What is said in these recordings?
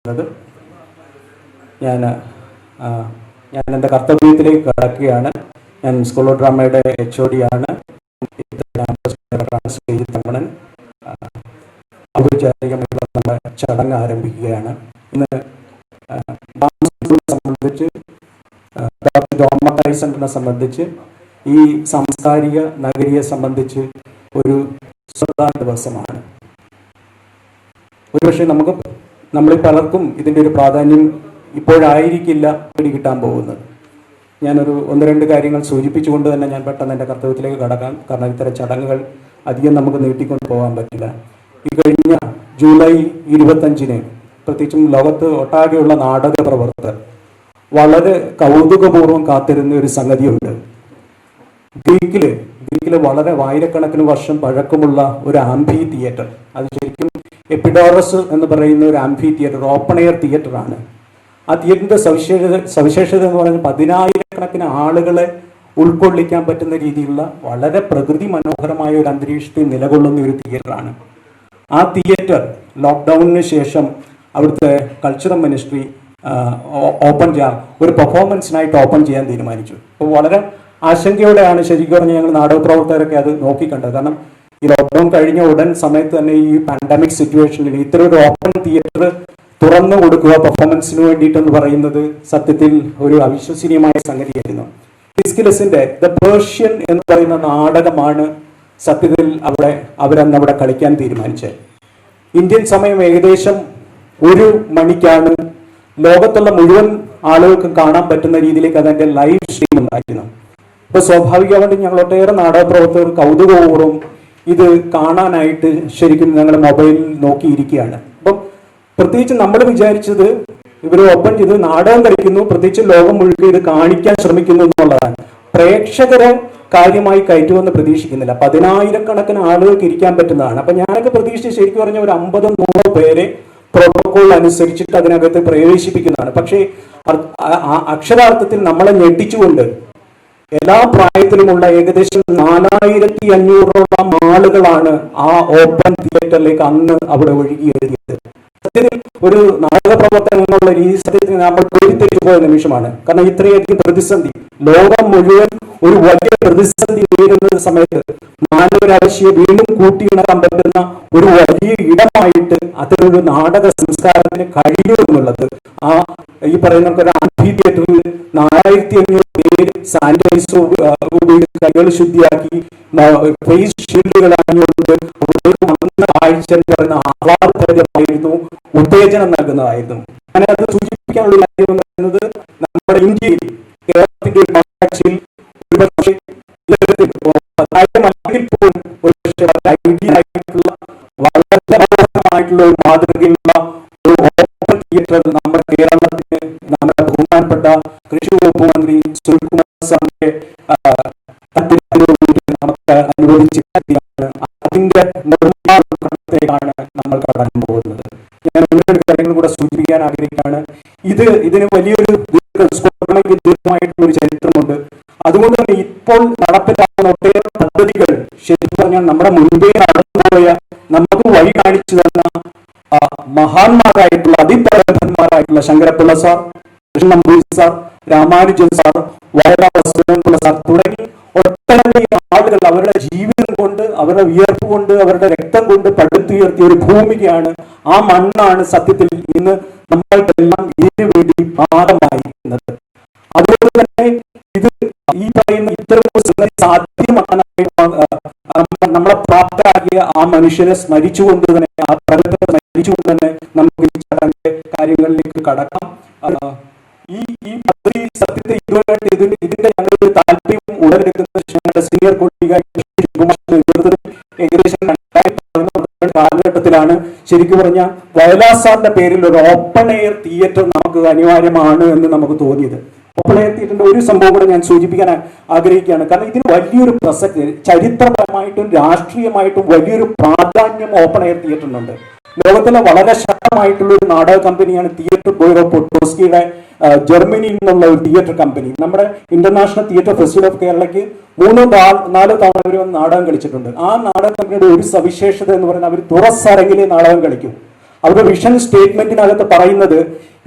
ചെയ്യുന്നത്. ഞാൻ എൻ്റെ കർത്തവ്യത്തിലേക്ക് കടക്കുകയാണ്. ഞാൻ സ്കൂൾ ഓഫ് ഡ്രാമയുടെ HOD ആണ്. തമ്മണൻ ഔപചാരികമായിട്ടുള്ള നമ്മുടെ ചടങ്ങ് ആരംഭിക്കുകയാണ്. ഇന്ന് സംബന്ധിച്ച് ഡോക്ടർ ജോൺ മത്തായി സെന്ററിനെ സംബന്ധിച്ച് ഈ സാംസ്കാരിക നഗരിയെ സംബന്ധിച്ച് ഒരു സുപ്രധാന ദിവസമാണ്. ഒരുപക്ഷെ നമ്മളിൽ പലർക്കും ഇതിൻ്റെ ഒരു പ്രാധാന്യം ഇപ്പോഴായിരിക്കില്ല പിടികിട്ടാൻ പോകുന്നത്. ഞാനൊരു 1-2 കാര്യങ്ങൾ സൂചിപ്പിച്ചുകൊണ്ട് തന്നെ ഞാൻ പെട്ടെന്ന് എൻ്റെ കർത്തവ്യത്തിലേക്ക് കടക്കാം. കാരണം ഇത്തരം ചടങ്ങുകൾ അധികം നമുക്ക് നീട്ടിക്കൊണ്ട് പോകാൻ പറ്റില്ല. ഈ കഴിഞ്ഞ ജൂലൈ 25-ന് പ്രത്യേകിച്ചും ലോകത്ത് ഒട്ടാകെയുള്ള നാടക പ്രവർത്തകർ വളരെ കൗതുകപൂർവ്വം കാത്തിരുന്ന ഒരു സംഗതിയുണ്ട്. ഗ്രീക്കില് വളരെ ആയിരക്കണക്കിന് വർഷം പഴക്കമുള്ള ഒരു ആംഫി തിയേറ്റർ, അത് ശരിക്കും എപ്പിഡോറസ് എന്ന് പറയുന്ന ഒരു amphi theatre, open air theatre ആണ്. ആ തിയേറ്ററിന്റെ സവിശേഷത എന്ന് പറയുന്നത് 10,000-കണക്കിന് ആളുകളെ ഉൾക്കൊള്ളിക്കാൻ പറ്റുന്ന രീതിയിലുള്ള വളരെ പ്രകൃതി മനോഹരമായ ഒരു അന്തരീക്ഷത്തിൽ നിലകൊള്ളുന്ന ഒരു തിയേറ്ററാണ്. ആ തിയേറ്റർ ലോക്ക്ഡൌണിന് ശേഷം അവിടുത്തെ കൾച്ചറൽ മിനിസ്ട്രി ഒരു പെർഫോമൻസിനായിട്ട് ഓപ്പൺ ചെയ്യാൻ തീരുമാനിച്ചു. അപ്പോൾ വളരെ ആശങ്കയോടെയാണ് ശരിക്കും പറഞ്ഞാൽ ഞങ്ങൾ നാടകപ്രവർത്തകരൊക്കെ അത് നോക്കിക്കണ്ടത്. കാരണം ഈ ലോക്ക്ഡൌൺ കഴിഞ്ഞ ഉടൻ സമയത്ത് തന്നെ ഈ പാൻഡമിക് സിറ്റുവേഷനിൽ ഇത്തരം ഒരു ഓപ്പൺ തിയേറ്റർ തുറന്നു കൊടുക്കുക പെർഫോമൻസിന് വേണ്ടിയിട്ടെന്ന് പറയുന്നത് സത്യത്തിൽ ഒരു അവിശ്വസനീയമായ സംഗതിയായിരുന്നു. ഹിസ്കിലസിന്റെ ദ പേർഷ്യൻ എന്ന് പറയുന്ന നാടകമാണ് സത്യത്തിൽ അവരന്ന് അവിടെ കളിക്കാൻ തീരുമാനിച്ചത്. ഇന്ത്യൻ സമയം ഏകദേശം 1 മണിക്കാണ് ലോകത്തുള്ള മുഴുവൻ ആളുകൾക്കും കാണാൻ പറ്റുന്ന രീതിയിലേക്ക് അതിന്റെ ലൈവ് സ്ട്രീം ഉണ്ടായിരുന്നു. അപ്പൊ സ്വാഭാവികമായിട്ട് ഞങ്ങൾ ഒട്ടേറെ നാടകപ്രവർത്തകർ കൗതുകപൂർവ്വം ഇത് കാണാനായിട്ട് ശരിക്കും ഞങ്ങൾ മൊബൈലിൽ നോക്കിയിരിക്കുകയാണ്. അപ്പം പ്രത്യേകിച്ച് നമ്മൾ വിചാരിച്ചത് ഇവർ ഓപ്പൺ ചെയ്ത് നാടകം കളിക്കുന്നു, പ്രത്യേകിച്ച് ലോകം മുഴുവൻ ഇത് കാണിക്കാൻ ശ്രമിക്കുന്നു എന്നുള്ളതാണ്. പ്രേക്ഷകരെ കാര്യമായി കയറ്റുമെന്ന് പ്രതീക്ഷിക്കുന്നില്ല. 10,000-കണക്കിന് ആളുകൾക്ക് ഇരിക്കാൻ പറ്റുന്നതാണ്. അപ്പൊ ഞാനൊക്കെ പ്രതീക്ഷിച്ച് ശരിക്കും പറഞ്ഞ ഒരു 50-100 പേരെ പ്രോട്ടോകോൾ അനുസരിച്ചിട്ട് അതിനകത്ത് പ്രവേശിപ്പിക്കുന്നതാണ്. പക്ഷേ അക്ഷരാർത്ഥത്തിൽ നമ്മളെ ഞെട്ടിച്ചുകൊണ്ട് എല്ലാ പ്രായത്തിലുമുള്ള ഏകദേശം 4,500-ഓളം ആളുകളാണ് ആ ഓപ്പൺ തിയേറ്ററിലേക്ക് അന്ന് അവിടെ ഒഴുകിയെഴുതിയത്. സത്യത്തിൽ ഒരു നാടക പ്രവർത്തനം എന്നുള്ള ഈ സത്യത്തിൽ നമ്മൾ പൊരുത്തിരിച്ചു പോയ നിമിഷമാണ്. കാരണം ഇത്രയധികം പ്രതിസന്ധി, ലോകം മുഴുവൻ ഒരു വലിയ പ്രതിസന്ധി നേരിടുന്ന സമയത്ത് മാനവരാശിയെ വീണ്ടും കൂട്ടിയിണക്കാൻ പറ്റുന്ന ഒരു വലിയ ഇടമായിട്ട് അത്തരൊരു നാടക സംസ്കാരത്തിന് കഴിയൂ എന്നുള്ളത് ഈ പറയുന്ന ഒരു ആംഫി തിയേറ്ററിൽ 4,500 പേര് സാനിറ്റൈസർ ഉപയോഗിച്ച് കൈകൾ ശുദ്ധിയാക്കി ഫേസ് ഷീൽഡുകൾ അണിഞ്ഞുകൊണ്ട് വന്ന കാഴ്ച എന്ന് പറയുന്ന ആഹ്ലാദപ്രദമായിരുന്നു, ഉത്തേജനം നൽകുന്നതായിരുന്നു. ഞാനത് സൂചിപ്പിക്കാനുള്ള കാര്യം എന്ന് പറയുന്നത് നമ്മുടെ ഇന്ത്യയിൽ കേരളത്തിന്റെ ഒരു കോൺടാക്സിൽ ഒരുപക്ഷെ വളരെ ഒരു മാതൃകയുള്ള ഒരു ഓപ്പൺ തിയേറ്റർ നമ്മുടെ കേരളത്തിന് നമ്മുടെ ബഹുമാനപ്പെട്ട കൃഷി വകുപ്പ് മന്ത്രി സുനിൽകുമാർ സാറിന്റെ നമുക്ക് അനുവദിച്ചിട്ടാണ് അതിന്റെ നിർമ്മാണത്തിലേക്കാണ് നമ്മൾ കടന്നു പോകുന്നത്. ഞാൻ 1-2 കാര്യങ്ങൾ കൂടെ സൂചിപ്പിക്കാൻ ആഗ്രഹിക്കുകയാണ്. ഇതിന് വലിയൊരു ദീർഘമായിട്ടുള്ള ഒരു ചരിത്രമുണ്ട്. അതുകൊണ്ട് തന്നെ ഇപ്പോൾ നടപ്പിലാക്കുന്ന ഒട്ടേറെ പദ്ധതികൾ ശരിക്കും പറഞ്ഞാൽ നമ്മുടെ മുൻപേ നടന്നുപോയ നമുക്ക് വഴി കാണിച്ചു തന്ന മഹാന്മാരായിട്ടുള്ള അതിപ്രഗത്ഭന്മാരായിട്ടുള്ള Sankara Pillai sir, Krishnan Namboothiri sir, Ramanujan sir, Vayalar sir തുടങ്ങി ഒട്ടനവധി ആളുകൾ അവരുടെ ജീവിതം കൊണ്ട്, അവരുടെ വിയർപ്പ് കൊണ്ട്, അവരുടെ രക്തം കൊണ്ട് പടുത്തുയർത്തിയ ഒരു ഭൂമികയാണ്, ആ മണ്ണാണ് സത്യത്തിൽ ഇന്ന് നമ്മൾക്കെല്ലാം ഇതിനു വേണ്ടി പാഠമായിരിക്കുന്നത്. അതുകൊണ്ട് തന്നെ ഇത് ഈ പറയുന്ന ഇത്തരം സാധ്യമാക്കാനായിട്ട് നമ്മളെ പ്രാപ്തരാക്കിയ ആ മനുഷ്യനെ സ്മരിച്ചുകൊണ്ട് തന്നെ, ആ പ്രകൃതത്തെ സ്മരിച്ചുകൊണ്ട് തന്നെ നമുക്ക് ഈ ചടങ്ങിന്റെ കാര്യങ്ങളിലേക്ക് കടക്കാം. ഈ പദ്ധതി സത്യത്തെ ഇതിന്റെ ഞങ്ങളുടെ താല്പര്യം ഉടലെടുക്കുന്ന ഞങ്ങളുടെ സീനിയർ കൊളീഗായിട്ട് ഏകദേശം 2011 കാലഘട്ടത്തിലാണ് ശരിക്കും പറഞ്ഞാൽ വയലാർ സാറിന്റെ പേരിൽ ഒരു ഓപ്പൺ എയർ തിയേറ്റർ നമുക്ക് അനിവാര്യമാണ് എന്ന് നമുക്ക് തോന്നിയത്. ഓപ്പൺ എയർ തിയേറ്ററിന്റെ ഒരു സംഭവം കൂടെ ഞാൻ സൂചിപ്പിക്കാൻ ആഗ്രഹിക്കുകയാണ്. കാരണം ഇതിന് വലിയൊരു പ്രസക്തി, ചരിത്രപരമായിട്ടും രാഷ്ട്രീയമായിട്ടും വലിയൊരു പ്രാധാന്യം ഓപ്പൺ എയർ തിയേറ്ററിനുണ്ട്. ലോകത്തിലെ വളരെ ശക്തമായിട്ടുള്ള ഒരു നാടക കമ്പനിയാണ് തിയേറ്റർ ബ്യൂറോ പൊട്ടോസ്കിയുടെ ജർമ്മനിയിൽ നിന്നുള്ള ഒരു തിയേറ്റർ കമ്പനി. നമ്മുടെ ഇന്റർനാഷണൽ തിയേറ്റർ ഫെസ്റ്റിവൽ ഓഫ് കേരളയ്ക്ക് 3-4 തവണ ഇവർ നാടകം കളിച്ചിട്ടുണ്ട്. ആ നാടക കമ്പനിയുടെ ഒരു സവിശേഷത എന്ന് പറയുന്നത് അവർ തുറസ്സരങ്ങിലെ നാടകം കളിക്കും. അവരുടെ വിഷൻ സ്റ്റേറ്റ്മെന്റിനകത്ത് പറയുന്നത്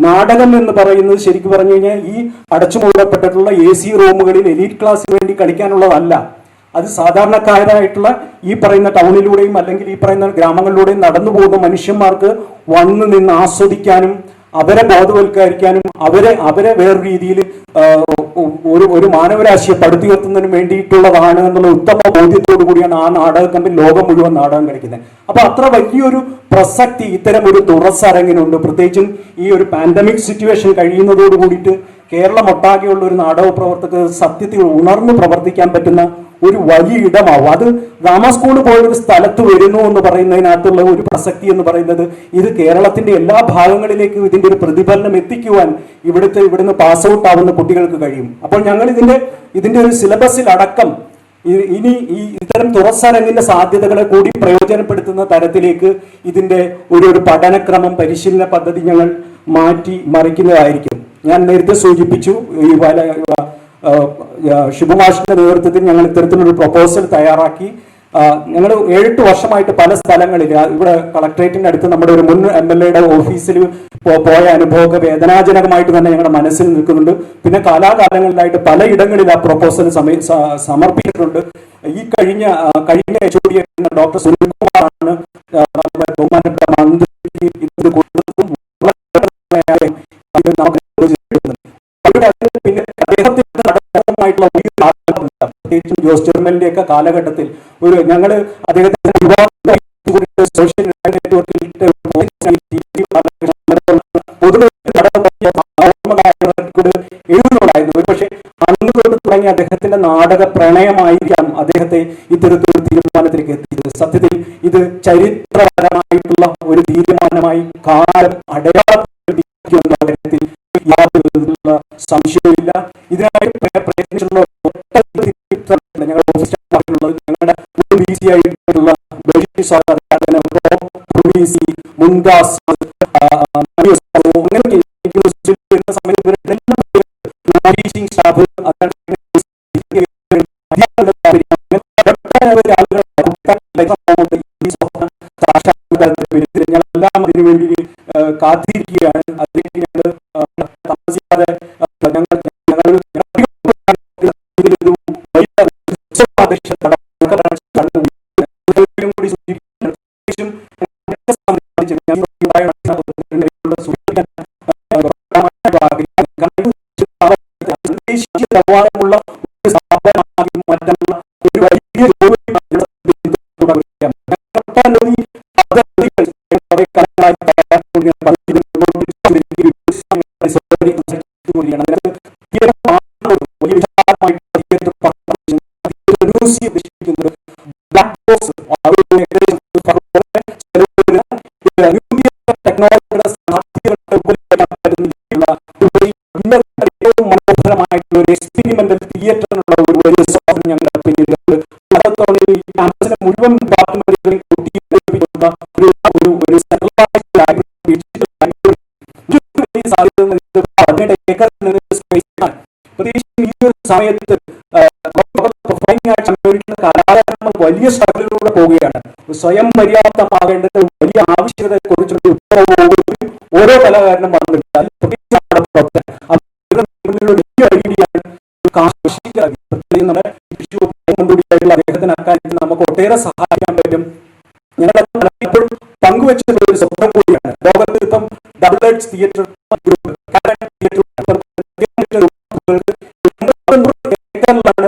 നാടകം എന്ന് പറയുന്നത് ശരിക്കും പറഞ്ഞു കഴിഞ്ഞാൽ ഈ അടച്ചുമൂടപ്പെട്ടിട്ടുള്ള AC റൂമുകളിൽ എലീറ്റ് ക്ലാസ്സിന് വേണ്ടി കളിക്കാനുള്ളതല്ല. അത് സാധാരണക്കാരായിട്ടുള്ള ഈ പറയുന്ന ടൗണിലൂടെയും അല്ലെങ്കിൽ ഈ പറയുന്ന ഗ്രാമങ്ങളിലൂടെയും നടന്നു പോകുന്ന മനുഷ്യന്മാർക്ക് വന്നു നിന്ന് ആസ്വദിക്കാനും അവരെ ബോധവൽക്കരിക്കാനും അവരെ വേറെ രീതിയിൽ ഒരു മാനവരാശിയെ പടുത്തുയർത്തുന്നതിന് വേണ്ടിയിട്ടുള്ളതാണ് എന്നുള്ള ഉത്തമ ബോധ്യത്തോടു കൂടിയാണ് ആ നാടക കമ്പനി ലോകം മുഴുവൻ നാടകം കളിക്കുന്നത്. അപ്പൊ അത്ര വലിയൊരു പ്രസക്തി ഇത്തരം ഒരു തുറസരങ്ങിനുണ്ട്. പ്രത്യേകിച്ചും ഈ ഒരു പാൻഡമിക് സിറ്റുവേഷൻ കഴിയുന്നതോട് കൂടിയിട്ട് കേരളം ഒട്ടാകെയുള്ള ഒരു നാടക പ്രവർത്തകർ സത്യത്തിൽ ഉണർന്ന് പ്രവർത്തിക്കാൻ പറ്റുന്ന ഒരു വലിയ ഇടമാവും. അത് ഡ്രാമ സ്കൂൾ പോലൊരു സ്ഥലത്ത് വരുന്നു എന്ന് പറയുന്നതിനകത്തുള്ള ഒരു പ്രസക്തി എന്ന് പറയുന്നത് ഇത് കേരളത്തിന്റെ എല്ലാ ഭാഗങ്ങളിലേക്കും ഇതിന്റെ ഒരു പ്രതിഫലനം എത്തിക്കുവാൻ ഇവിടുന്ന് പാസ് ഔട്ട് ആവുന്ന കുട്ടികൾക്ക് കഴിയും. അപ്പോൾ ഞങ്ങൾ ഇതിന്റെ ഒരു സിലബസിൽ അടക്കം ഇനി ഈ ഇത്തരം തുറസരങ്ങിന്റെ സാധ്യതകളെ കൂടി പ്രയോജനപ്പെടുത്തുന്ന തരത്തിലേക്ക് ഇതിന്റെ ഒരു പഠനക്രമം പരിശീലന പദ്ധതി ഞങ്ങൾ മാറ്റി മറിക്കുന്നതായിരിക്കും. ഞാൻ നേരത്തെ സൂചിപ്പിച്ചു ഈ ഷിബുമാഷിന്റെ നേതൃത്വത്തിൽ ഞങ്ങൾ ഇത്തരത്തിലൊരു പ്രപ്പോസൽ തയ്യാറാക്കി. ഞങ്ങൾ 7-8 വർഷമായിട്ട് പല സ്ഥലങ്ങളിൽ ഇവിടെ കളക്ടറേറ്റിന്റെ അടുത്ത് നമ്മുടെ ഒരു മുൻ MLA ഓഫീസിൽ പോയ അനുഭവമൊക്കെ വേദനാജനകമായിട്ട് തന്നെ ഞങ്ങളുടെ മനസ്സിൽ നിൽക്കുന്നുണ്ട്. പിന്നെ കാലാകാലങ്ങളിലായിട്ട് പലയിടങ്ങളിൽ ആ പ്രപ്പോസൽ സമർപ്പിച്ചിട്ടുണ്ട്. ഈ കഴിഞ്ഞ HOD ഡോക്ടർ സുനിൽകുമാറാണ് ബഹുമാനപ്പെട്ട മന്ത്രിക്ക് ഇത് കൊടുത്തതും പിന്നെ അദ്ദേഹത്തിന്റെ പ്രത്യേകിച്ചും ജോസ് ചെറുമലിന്റെ ഒക്കെ കാലഘട്ടത്തിൽ ഞങ്ങള് അദ്ദേഹത്തിന്റെ സോഷ്യൽ നെറ്റ്വർക്കിൽ എഴുതുന്നുണ്ടായിരുന്നു. പക്ഷെ അന്ന് തൊട്ട് തുടങ്ങി അദ്ദേഹത്തിന്റെ നാടക പ്രണയമായിരിക്കാം അദ്ദേഹത്തെ ഇത്തരത്തിലൊരു തീരുമാനത്തിലേക്ക് എത്തിയത്. സത്യത്തിൽ ഇത് ചരിത്രപരമായിട്ടുള്ള ഒരു തീരുമാനമായി കാലം അടയാളപ്പെടുത്തിക്കുന്ന കാര്യത്തിൽ യാതൊരു വിധത്തിലുള്ള സംശയമില്ല. ഇതിനായി പ്രയത്നിച്ചിട്ടുള്ള ഞങ്ങളുടെ ഓഫീസിലുള്ളത് ഞങ്ങളുടെ ആയിട്ടുള്ള മുംതാസ് സ്റ്റാഫ് ഞങ്ങളെല്ലാം അതിനുവേണ്ടി കാത്തിരിക്കുകയാണ്. അതിലേക്ക് ഞങ്ങൾ താമസിക്കാതെ നിലവാരമുള്ള ഒരു സ്ഥാപനമാക്കി മാറ്റാനുള്ള ഒരു വലിയ ടെക്നോളജിയുടെ മനോഹരമായിട്ടുള്ള ഒരു എക്സ്പെരിമെന്റൽ തിയേറ്ററിനുള്ള ഒരു വലിയ സ്വപ്നം ഞങ്ങളുടെ പിന്നിലുണ്ട്. ക്യാമ്പസിലെ മുഴുവൻ ഡിപ്പാർട്ട്മെന്റുകളെയും കൂട്ടിയിപ്പിക്കുന്ന ഒരു സെൻട്രലൈസ്ഡ് ലൈബ്രറി പ്രത്യേകിച്ച് ഈ ഒരു സമയത്ത് കലാകാരന്മാർ വലിയ സ്ട്രഗിളിലൂടെ പോവുകയാണ്. സ്വയം പര്യാപ്തമാകേണ്ടത് വലിയ ആവശ്യകതയെ കുറിച്ചുള്ള ഉത്തരവ് ഓരോ കലാകാരനും വന്നിട്ടുണ്ട്. അതിൽ പ്രത്യേകിച്ച് അദ്ദേഹത്തിന് അക്കാര്യത്തിൽ നമുക്ക് ഒട്ടേറെ സഹായിക്കാൻ പറ്റും. ഞങ്ങൾ ഇപ്പോൾ പങ്കുവെച്ച ഒരു സ്വപ്നം കൂടിയാണ്. ലോകത്ത് ഇപ്പം ഡബിൾ എഡ്ജ് തിയേറ്റർ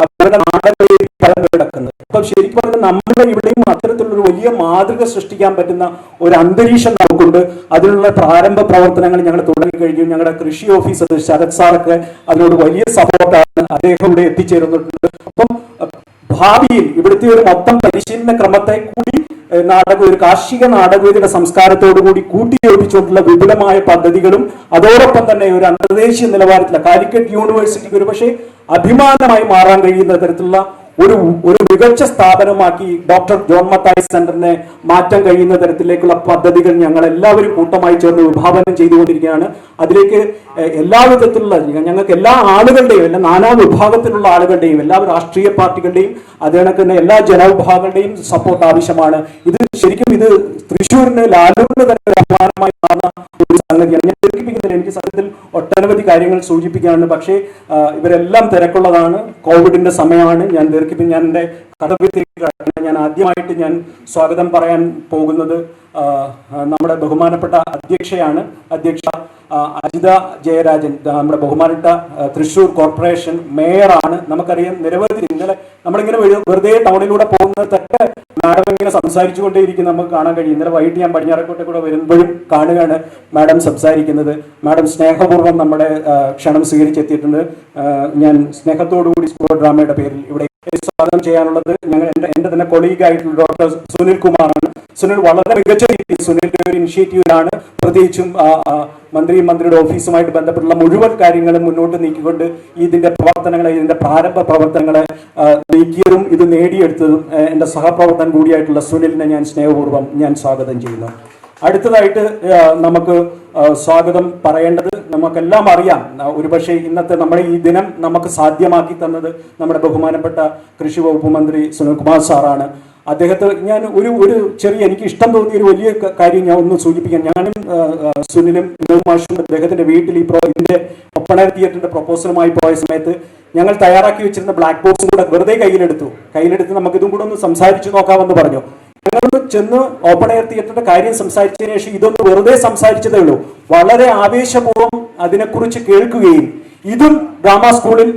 അവരുടെ നാടകവേദി പലർന്നു കിടക്കുന്നത്. അപ്പൊ ശരിക്കും പറഞ്ഞാൽ നമ്മുടെ ഇവിടെയും അത്തരത്തിലുള്ള വലിയ മാതൃക സൃഷ്ടിക്കാൻ പറ്റുന്ന ഒരു അന്തരീക്ഷം നമുക്കുണ്ട്. അതിനുള്ള പ്രാരംഭ പ്രവർത്തനങ്ങൾ ഞങ്ങൾ തുടങ്ങിക്കഴിഞ്ഞു. ഞങ്ങളുടെ കൃഷി ഓഫീസർ ശരത് സാറൊക്കെ അതിനോട് വലിയ സപ്പോർട്ടാണ്. അദ്ദേഹം ഇവിടെ എത്തിച്ചേർന്നിട്ടുണ്ട്. അപ്പം ഭാവിയിൽ ഇവിടുത്തെ ഒരു മൊത്തം പരിശീലന ക്രമത്തെ കൂടി ഒരു കാർഷിക നാടകവേദിയുടെ സംസ്കാരത്തോടു കൂടി കൂട്ടിയോജിച്ചുകൊണ്ടുള്ള വിപുലമായ പദ്ധതികളും അതോടൊപ്പം തന്നെ ഒരു അന്തർദേശീയ നിലവാരത്തിലുള്ള കാലിക്കറ്റ് യൂണിവേഴ്സിറ്റിക്ക് ഒരു പക്ഷേ അഭിമാനമായി മാറാൻ കഴിയുന്ന തരത്തിലുള്ള ഒരു ഒരു മികച്ച സ്ഥാപനമാക്കി ഡോക്ടർ ജോൺ മത്തായി സെന്ററിനെ മാറ്റാൻ കഴിയുന്ന തരത്തിലേക്കുള്ള പദ്ധതികൾ ഞങ്ങൾ എല്ലാവരും കൂട്ടമായി ചേർന്ന് വിഭാവനം ചെയ്തുകൊണ്ടിരിക്കുകയാണ്. അതിലേക്ക് എല്ലാ വിധത്തിലുള്ള ഞങ്ങൾക്ക് എല്ലാ ആളുകളുടെയും, എല്ലാ നാനാ വിഭാഗത്തിലുള്ള ആളുകളുടെയും, എല്ലാ രാഷ്ട്രീയ പാർട്ടികളുടെയും അതേണക്ക് തന്നെ എല്ലാ ജനവിഭാഗങ്ങളുടെയും സപ്പോർട്ട് ആവശ്യമാണ്. ഇത് ശരിക്കും ഇത് തൃശ്ശൂരിന് ലാലൂരിന് തന്നെ ഒരു അഭിമാനമായി മാറുന്ന ഒരു സംഗതിയാണ്. ഞാൻ ദീർഘിപ്പിക്കുന്നില്ല, എനിക്ക് സത്യത്തിൽ ഒട്ടനവധി കാര്യങ്ങൾ സൂചിപ്പിക്കാനുണ്ട്. പക്ഷേ ഇവരെല്ലാം തിരക്കുള്ളതാണ്, കോവിഡിന്റെ സമയമാണ്. ഞാൻ എൻ്റെ കർത്തവ്യത്തിലേക്ക് ഞാൻ ആദ്യമായിട്ട് ഞാൻ സ്വാഗതം പറയാൻ പോകുന്നത് നമ്മുടെ ബഹുമാനപ്പെട്ട അധ്യക്ഷയാണ്. അധ്യക്ഷ അജിത ജയരാജൻ, നമ്മുടെ ബഹുമാനപ്പെട്ട തൃശ്ശൂർ കോർപ്പറേഷൻ മേയറാണ്. നമുക്കറിയാം നിരവധി ഇന്നലെ നമ്മളിങ്ങനെ വെറുതെ ടൗണിലൂടെ പോകുന്നതൊക്കെ മാഡം ഇങ്ങനെ സംസാരിച്ചുകൊണ്ടേയിരിക്കും നമുക്ക് കാണാൻ കഴിയും. ഇന്നലെ വൈകിട്ട് ഞാൻ പടിഞ്ഞാറക്കോട്ടെ കൂടെ വരുമ്പോഴും കാണുകയാണ് മാഡം സംസാരിക്കുന്നത്. മാഡം സ്നേഹപൂർവ്വം നമ്മുടെ ക്ഷണം സ്വീകരിച്ചെത്തിയിട്ടുണ്ട്. ഞാൻ സ്നേഹത്തോടുകൂടി സ്കൂൾ ഡ്രാമയുടെ പേരിൽ ഇവിടെ സ്വാഗതം ചെയ്യാനുള്ളത് എന്റെ തന്നെ കൊളീഗായിട്ടുള്ള ഡോക്ടർ സുനിൽ കുമാറാണ്. സുനിൽ വളരെ മികച്ച രീതിയിൽ സുനിലിന്റെ ഒരു ഇനിഷ്യേറ്റീവിലാണ് പ്രത്യേകിച്ചും മന്ത്രിയുടെ ഓഫീസുമായിട്ട് ബന്ധപ്പെട്ടുള്ള മുഴുവൻ കാര്യങ്ങളും മുന്നോട്ട് നീക്കിക്കൊണ്ട് ഇതിന്റെ പ്രവർത്തനങ്ങളെ, ഇതിന്റെ പ്രാരംഭ പ്രവർത്തനങ്ങളെ നീക്കിയതും ഇത് നേടിയെടുത്തതും എന്റെ സഹപ്രവർത്തകൻ കൂടിയായിട്ടുള്ള സുനിലിനെ ഞാൻ സ്നേഹപൂർവ്വം ഞാൻ സ്വാഗതം ചെയ്യുന്നു. അടുത്തതായിട്ട് നമുക്ക് സ്വാഗതം പറയേണ്ടത്, നമുക്കെല്ലാം അറിയാം, ഒരുപക്ഷെ ഇന്നത്തെ നമ്മുടെ ഈ ദിനം നമുക്ക് സാധ്യമാക്കി തന്നത് നമ്മുടെ ബഹുമാനപ്പെട്ട കൃഷി വകുപ്പ് മന്ത്രി സുനിൽകുമാർ സാറാണ്. അദ്ദേഹത്തെ ഞാൻ ഒരു ചെറിയ എനിക്ക് ഇഷ്ടം തോന്നിയ ഒരു വലിയ കാര്യം ഞാൻ ഒന്ന് സൂചിപ്പിക്കാൻ. ഞാനും സുനിലും മാഷും അദ്ദേഹത്തിന്റെ വീട്ടിൽ ഇതിന്റെ ഒപ്പൺ എയർ തിയേറ്ററിന്റെ പ്രൊപ്പോസലുമായി പോയ സമയത്ത് ഞങ്ങൾ തയ്യാറാക്കി വെച്ചിരുന്ന ബ്ലാക്ക് ബോക്സും കൂടെ വെറുതെ കയ്യിലെടുത്ത് നമുക്ക് ഇതും കൂടെ ഒന്ന് സംസാരിച്ചു നോക്കാമെന്ന് പറഞ്ഞു. ഞങ്ങളൊന്ന് ചെന്ന് ഓപ്പൺ എയർ തിയേറ്ററിന്റെ കാര്യം സംസാരിച്ചതിന് ശേഷം ഇതൊന്ന് വെറുതെ സംസാരിച്ചതേ ഉള്ളൂ. വളരെ ആവേശപൂർവ്വം അതിനെക്കുറിച്ച് കേൾക്കുകയും ഇതും ഡ്രാമ സ്കൂളിൽ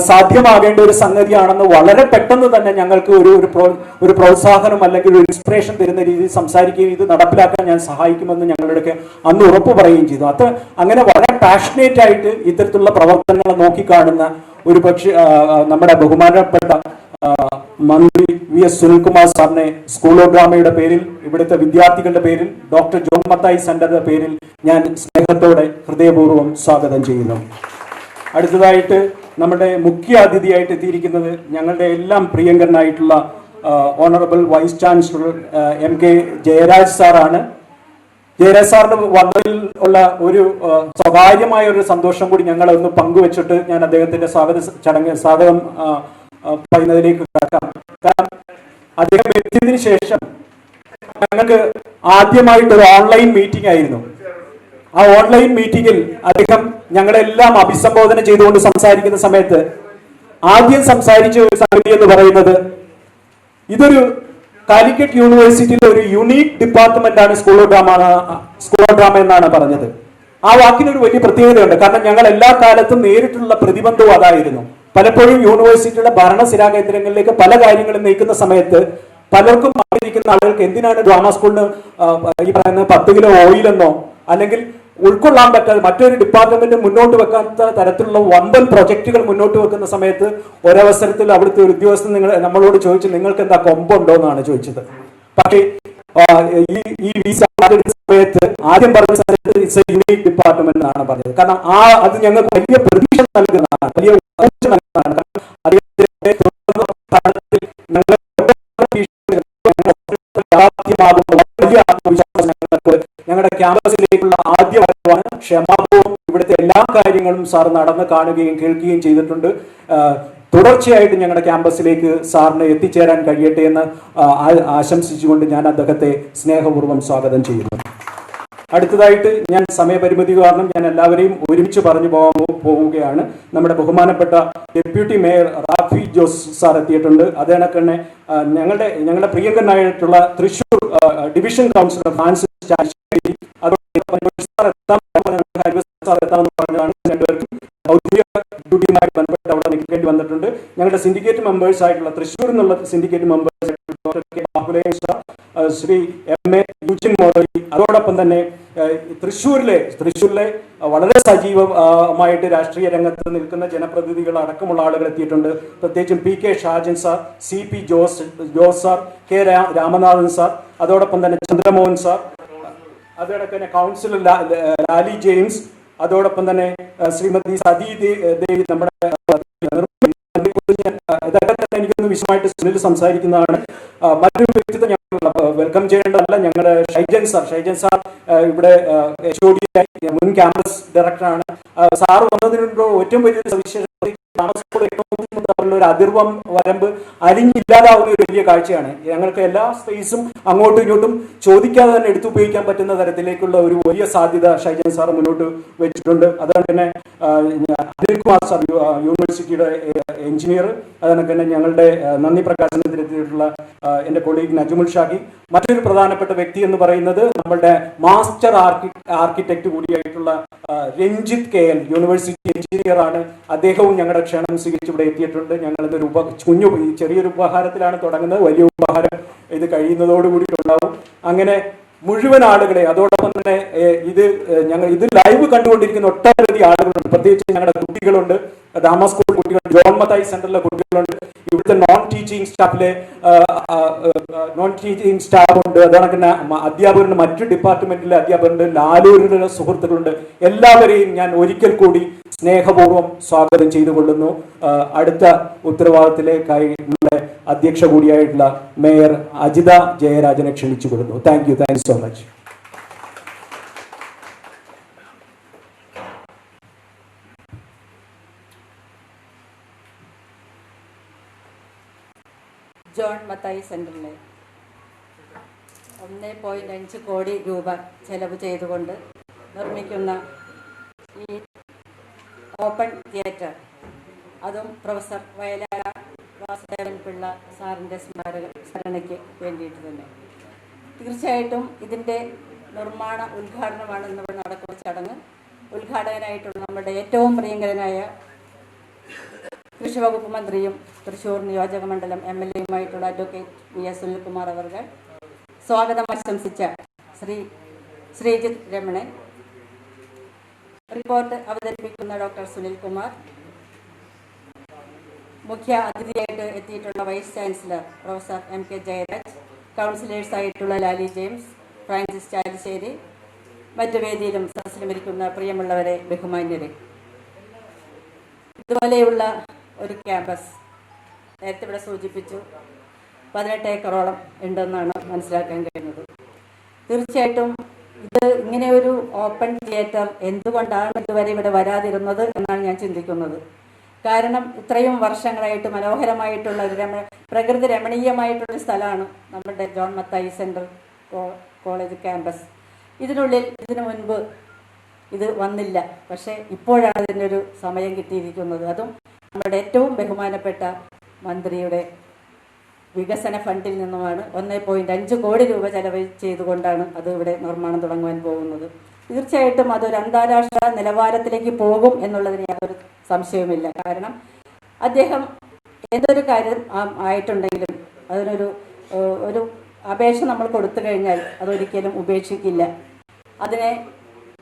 സാധ്യമാകേണ്ട ഒരു സംഗതിയാണെന്ന് വളരെ പെട്ടെന്ന് തന്നെ ഞങ്ങൾക്ക് ഒരു പ്രോത്സാഹനം അല്ലെങ്കിൽ ഒരു ഇൻസ്പിറേഷൻ തരുന്ന രീതിയിൽ സംസാരിക്കുകയും ഇത് നടപ്പിലാക്കാൻ ഞാൻ സഹായിക്കുമെന്ന് ഞങ്ങളുടെയൊക്കെ അന്ന് ഉറപ്പ് പറയുകയും ചെയ്തു. അങ്ങനെ വളരെ പാഷനേറ്റ് ആയിട്ട് ഇത്തരത്തിലുള്ള പ്രവർത്തനങ്ങൾ നോക്കിക്കാണുന്ന ഒരു പക്ഷേ നമ്മുടെ ബഹുമാനപ്പെട്ട മന്ത്രി വി എസ് സുനിൽകുമാർ സാറിനെ സ്കൂൾ ഓഫ് ഡ്രാമയുടെ പേരിൽ, ഇവിടുത്തെ വിദ്യാർത്ഥികളുടെ പേരിൽ, ഡോക്ടർ ജോൺ മത്തായി സെന്ററിന്റെ പേരിൽ ഞാൻ സ്നേഹത്തോടെ ഹൃദയപൂർവ്വം സ്വാഗതം ചെയ്യുന്നു. അടുത്തതായിട്ട് നമ്മുടെ മുഖ്യ അതിഥിയായിട്ട് എത്തിയിരിക്കുന്നത് ഞങ്ങളുടെ എല്ലാം പ്രിയങ്കരനായിട്ടുള്ള honourable vice chancellor MK Jayaraj സാറാണ്. ജയരാജ് സാറിന് വന്നതിൽ ഉള്ള ഒരു സ്വകാര്യമായ ഒരു സന്തോഷം കൂടി ഞങ്ങൾ ഒന്ന് പങ്കുവെച്ചിട്ട് ഞാൻ അദ്ദേഹത്തിന്റെ സ്വാഗതം പറയുന്നതിലേക്ക് കടക്കാം. കാരണം അദ്ദേഹം എത്തിയതിനു ശേഷം ഞങ്ങൾക്ക് ആദ്യമായിട്ടൊരു ഓൺലൈൻ മീറ്റിംഗ് ആയിരുന്നു. ആ ഓൺലൈൻ മീറ്റിംഗിൽ അദ്ദേഹം ഞങ്ങളെല്ലാം അഭിസംബോധന ചെയ്തുകൊണ്ട് സംസാരിക്കുന്ന സമയത്ത് ആദ്യം സംസാരിച്ച ഒരു സംഗതി എന്ന് പറയുന്നത് ഇതൊരു കാലിക്കറ്റ് യൂണിവേഴ്സിറ്റിയിലെ ഒരു യുണീക് ഡിപ്പാർട്ട്മെന്റ് ആണ് സ്കൂൾ ഓഫ് ഡ്രാമ എന്നാണ് പറഞ്ഞത്. ആ വാക്കിനൊരു വലിയ പ്രത്യേകതയുണ്ട്. കാരണം ഞങ്ങൾ എല്ലാ കാലത്തും നേരിട്ടുള്ള പ്രതിബന്ധവും അതായിരുന്നു. പലപ്പോഴും യൂണിവേഴ്സിറ്റിയുടെ ഭരണസിരാ കേന്ദ്രങ്ങളിലേക്ക് പല കാര്യങ്ങളും നീക്കുന്ന സമയത്ത് പലർക്കും അറിയിരിക്കുന്ന ആളുകൾക്ക് എന്തിനാണ് ഡ്രാമ സ്കൂളിന് ഈ പറയുന്ന 10 കിലോ ഓയിലെന്നോ അല്ലെങ്കിൽ ഉൾക്കൊള്ളാൻ പറ്റാതെ മറ്റൊരു ഡിപ്പാർട്ട്മെന്റ് മുന്നോട്ട് വെക്കാത്ത തരത്തിലുള്ള വമ്പൻ പ്രൊജക്ടുകൾ മുന്നോട്ട് വെക്കുന്ന സമയത്ത് ഒരവസരത്തിൽ അവിടുത്തെ ഒരു ഉദ്യോഗസ്ഥൻ നമ്മളോട് ചോദിച്ചു, നിങ്ങൾക്ക് എന്താ കൊമ്പുണ്ടോ എന്നാണ് ചോദിച്ചത്. പക്ഷേ ഈ വിസ സമയത്ത് ആദ്യം പറഞ്ഞ സമയത്ത് ഇറ്റ്സ് എ യുണീക് ഡിപ്പാർട്ട്മെന്റ് എന്നാണ് പറഞ്ഞത്. കാരണം അത് ഞങ്ങൾക്ക് വലിയ പ്രതീക്ഷ നൽകുന്നതാണ്, വലിയ നൽകുന്നതാണ്. ഞങ്ങളുടെ ക്യാമ്പസിലേക്കുള്ള ആദ്യ വരവാണ്. ക്ഷമാപൂർവ്വം ഇവിടുത്തെ എല്ലാ കാര്യങ്ങളും സാർ നടന്ന് കാണുകയും കേൾക്കുകയും ചെയ്തിട്ടുണ്ട്. തുടർച്ചയായിട്ട് ഞങ്ങളുടെ ക്യാമ്പസിലേക്ക് സാറിന് എത്തിച്ചേരാൻ കഴിയട്ടെ എന്ന് ആശംസിച്ചുകൊണ്ട് ഞാൻ അദ്ദേഹത്തെ സ്നേഹപൂർവ്വം സ്വാഗതം ചെയ്യുന്നു. അടുത്തതായിട്ട് ഞാൻ സമയപരിമിതി കാരണം ഞാൻ എല്ലാവരെയും ഒരുമിച്ച് പറഞ്ഞു പോവുകയാണ്. നമ്മുടെ ബഹുമാനപ്പെട്ട deputy mayor Rafi Jose sir എത്തിയിട്ടുണ്ട്. അതേ കണക്ക് ഞങ്ങളുടെ പ്രിയങ്കരനായിട്ടുള്ള തൃശൂർ ഡിവിഷൻ കൗൺസിലർ ഫ്രാൻസിസ് ചാശ്ശേരി, എത്താമെന്ന് പറഞ്ഞാണ് രണ്ടുപേർക്കും ഔദ്യോഗിക ഡ്യൂട്ടിയുമായി ബന്ധപ്പെട്ട് അവിടെ നിൽക്കേണ്ടി വന്നിട്ടുണ്ട്. ഞങ്ങളുടെ സിൻഡിക്കേറ്റ് മെമ്പേഴ്സ് ആയിട്ടുള്ള തൃശ്ശൂരിൽ നിന്നുള്ള syndicate members doctor K Bahuleyan sir, Shri MA യൂജിൻ മോദി, അതോടൊപ്പം തന്നെ തൃശ്ശൂരിലെ വളരെ സജീവമായിട്ട് രാഷ്ട്രീയ രംഗത്ത് നിൽക്കുന്ന ജനപ്രതിനിധികൾ അടക്കമുള്ള ആളുകൾ എത്തിയിട്ടുണ്ട്. പ്രത്യേകിച്ചും PK Shajan sir, CP Jose sir, K Ramanathan sir, അതോടൊപ്പം തന്നെ ചന്ദ്രമോഹൻ സാർ, അതോടൊപ്പം തന്നെ കൗൺസിലർ ലാലി ജെയിംസ്, അതോടൊപ്പം തന്നെ ശ്രീമതി സതി ദേവി, നമ്മുടെ ഇതൊക്കെ തന്നെ എനിക്കൊന്ന് വിശദമായിട്ട് സുനിൽ സംസാരിക്കുന്നതാണ്. മറ്റൊരു വ്യക്തിത്വം ഞങ്ങൾ വെൽക്കം ചെയ്യേണ്ടതല്ല, ഞങ്ങളുടെ ഷൈജൻ സാർ ഇവിടെ HOD മുൻ ക്യാമ്പസ് ഡയറക്ടറാണ്. സാർ വന്നതിനുള്ള ഏറ്റവും വലിയൊരു സവിശേഷത ഒരു അതിർവം വരമ്പ് അരിഞ്ഞില്ലാതാവുന്ന ഒരു വലിയ കാഴ്ചയാണ്. ഞങ്ങൾക്ക് എല്ലാ സ്പേസും അങ്ങോട്ടും ഇങ്ങോട്ടും ചോദിക്കാതെ തന്നെ എടുത്തുപയോഗിക്കാൻ പറ്റുന്ന തരത്തിലേക്കുള്ള ഒരു വലിയ സാധ്യത ഷൈജൻ സാർ മുന്നോട്ട് വെച്ചിട്ടുണ്ട്. അതുകൊണ്ട് തന്നെ അനിൽകുമാർ സാർ യൂണിവേഴ്സിറ്റിയുടെ എഞ്ചിനീയർ, അതുകൊണ്ട് തന്നെ ഞങ്ങളുടെ നന്ദി പ്രകാശനത്തിലെത്തിയിട്ടുള്ള എൻ്റെ കൊളീഗ് നജ്മുൽ ഷാഖി. മറ്റൊരു പ്രധാനപ്പെട്ട വ്യക്തി എന്ന് പറയുന്നത് നമ്മളുടെ മാസ്റ്റർ ആർക്കിടെക്ട് കൂടിയായിട്ടുള്ള രഞ്ജിത്ത് KL യൂണിവേഴ്സിറ്റി എഞ്ചിനീയർ ആണ്. അദ്ദേഹവും ഞങ്ങളുടെ ക്ഷണം സ്വീകരിച്ച് ഇവിടെ എത്തിയിട്ടുണ്ട്. ഞങ്ങളിതൊരു ചെറിയൊരു ഉപഹാരത്തിലാണ് തുടങ്ങുന്നത്. വലിയ ഉപഹാരം ഇത് കഴിയുന്നതോടുകൂടിയിട്ടുണ്ടാവും. അങ്ങനെ മുഴുവൻ ആളുകളെ, അതോടൊപ്പം തന്നെ ഇത് ലൈവ് കണ്ടുകൊണ്ടിരിക്കുന്ന ഒട്ടനവധി ആളുകളുണ്ട്. പ്രത്യേകിച്ച് ഞങ്ങളുടെ കുട്ടികളുണ്ട്, ഡാമ സ്കൂൾ കുട്ടികൾ, ജോൺ മത്തായി സെന്ററിലെ കുട്ടികളുണ്ട്, ഇവിടുത്തെ നോൺ ടീച്ചിങ് സ്റ്റാഫ് ഉണ്ട്, അതുകൊണ്ട് തന്നെ അധ്യാപകരുണ്ട്, മറ്റു ഡിപ്പാർട്ട്മെന്റിലെ അധ്യാപകരുണ്ട്, ലാലൂരിലെ സുഹൃത്തുക്കളുണ്ട്. എല്ലാവരെയും ഞാൻ ഒരിക്കൽ കൂടി സ്നേഹപൂർവ്വം സ്വാഗതം ചെയ്തുകൊള്ളുന്നു. അടുത്ത ഉത്തരവാദിത്തത്തിലേക്കായി നമ്മുടെ അധ്യക്ഷ കൂടിയായിട്ടുള്ള മേയർ അജിത ജയരാജനെ ക്ഷണിച്ചുകൊള്ളുന്നു. Thank you so much. John Mathai സെന്ററിലെ 1.5 കോടി രൂപ ചെലവ് ചെയ്തുകൊണ്ട് നിർമ്മിക്കുന്ന ഈ ഓപ്പൺ തിയേറ്റർ, അതും പ്രൊഫസർ വയലാർ വാസുദേവൻ പിള്ള സാറിൻ്റെ സ്മരണയ്ക്ക് വേണ്ടിയിട്ട് തന്നെ. തീർച്ചയായിട്ടും ഇതിൻ്റെ നിർമ്മാണ ഉദ്ഘാടനമാണ് ഇന്നിവിടെ നടക്കുന്ന ചടങ്ങ്. ഉദ്ഘാടകനായിട്ടുള്ള നമ്മുടെ ഏറ്റവും പ്രിയങ്കരനായ കൃഷി വകുപ്പ് മന്ത്രിയും തൃശ്ശൂർ നിയോജക മണ്ഡലം MLA-യുമായിട്ടുള്ള അഡ്വക്കേറ്റ് VS സുനിൽകുമാർ അവർക്ക് സ്വാഗതം ആശംസിച്ച ശ്രീജിത്ത് രമണൻ, റിപ്പോർട്ട് അവതരിപ്പിക്കുന്ന ഡോക്ടർ സുനിൽകുമാർ, മുഖ്യ അതിഥിയായിട്ട് എത്തിയിട്ടുള്ള vice chancellor professor MK Jayaraj, കൗൺസിലേഴ്സായിട്ടുള്ള ലാലി ജെയിംസ്, ഫ്രാൻസിസ് ചാലിശ്ശേരി, മറ്റു വേദിയിലും സദസ്സിലുമിരിക്കുന്ന പ്രിയമുള്ളവരെ, ബഹുമാന്യരെ. ഇതുപോലെയുള്ള ഒരു ക്യാമ്പസ് നേരത്തെ ഇവിടെ സൂചിപ്പിച്ചു 18 ഏക്കറോളം ഉണ്ടെന്നാണ് മനസ്സിലാക്കാൻ കഴിയുന്നത്. തീർച്ചയായിട്ടും ഇത് ഇങ്ങനെ ഒരു ഓപ്പൺ തിയേറ്റർ എന്തുകൊണ്ടാണ് ഇതുവരെ ഇവിടെ വരാതിരുന്നത് എന്നാണ് ഞാൻ ചിന്തിക്കുന്നത്. കാരണം ഇത്രയും വർഷങ്ങളായിട്ട് മനോഹരമായിട്ടുള്ള ഒരു പ്രകൃതി രമണീയമായിട്ടുള്ള സ്ഥലമാണ് നമ്മുടെ John Mathai central college campus. ഇതിനു മുൻപ് ഇത് വന്നില്ല. പക്ഷേ ഇപ്പോഴാണ് ഇതിനൊരു സമയം കിട്ടിയിരിക്കുന്നത്. അതും നമ്മുടെ ഏറ്റവും ബഹുമാനപ്പെട്ട മന്ത്രിയുടെ വികസന ഫണ്ടിൽ നിന്നുമാണ്. 1.5 കോടി രൂപ ചെലവ് ചെയ്തുകൊണ്ടാണ് അത് ഇവിടെ നിർമ്മാണം തുടങ്ങുവാൻ പോകുന്നത്. തീർച്ചയായിട്ടും അതൊരു അന്താരാഷ്ട്ര നിലവാരത്തിലേക്ക് പോകും എന്നുള്ളതിന് യാതൊരു സംശയവുമില്ല. കാരണം അദ്ദേഹം ഏതൊരു കാര്യം ആയിട്ടുണ്ടെങ്കിലും അതിനൊരു അപേക്ഷ നമ്മൾ കൊടുത്തു കഴിഞ്ഞാൽ അതൊരിക്കലും ഉപേക്ഷിക്കില്ല. അതിനെ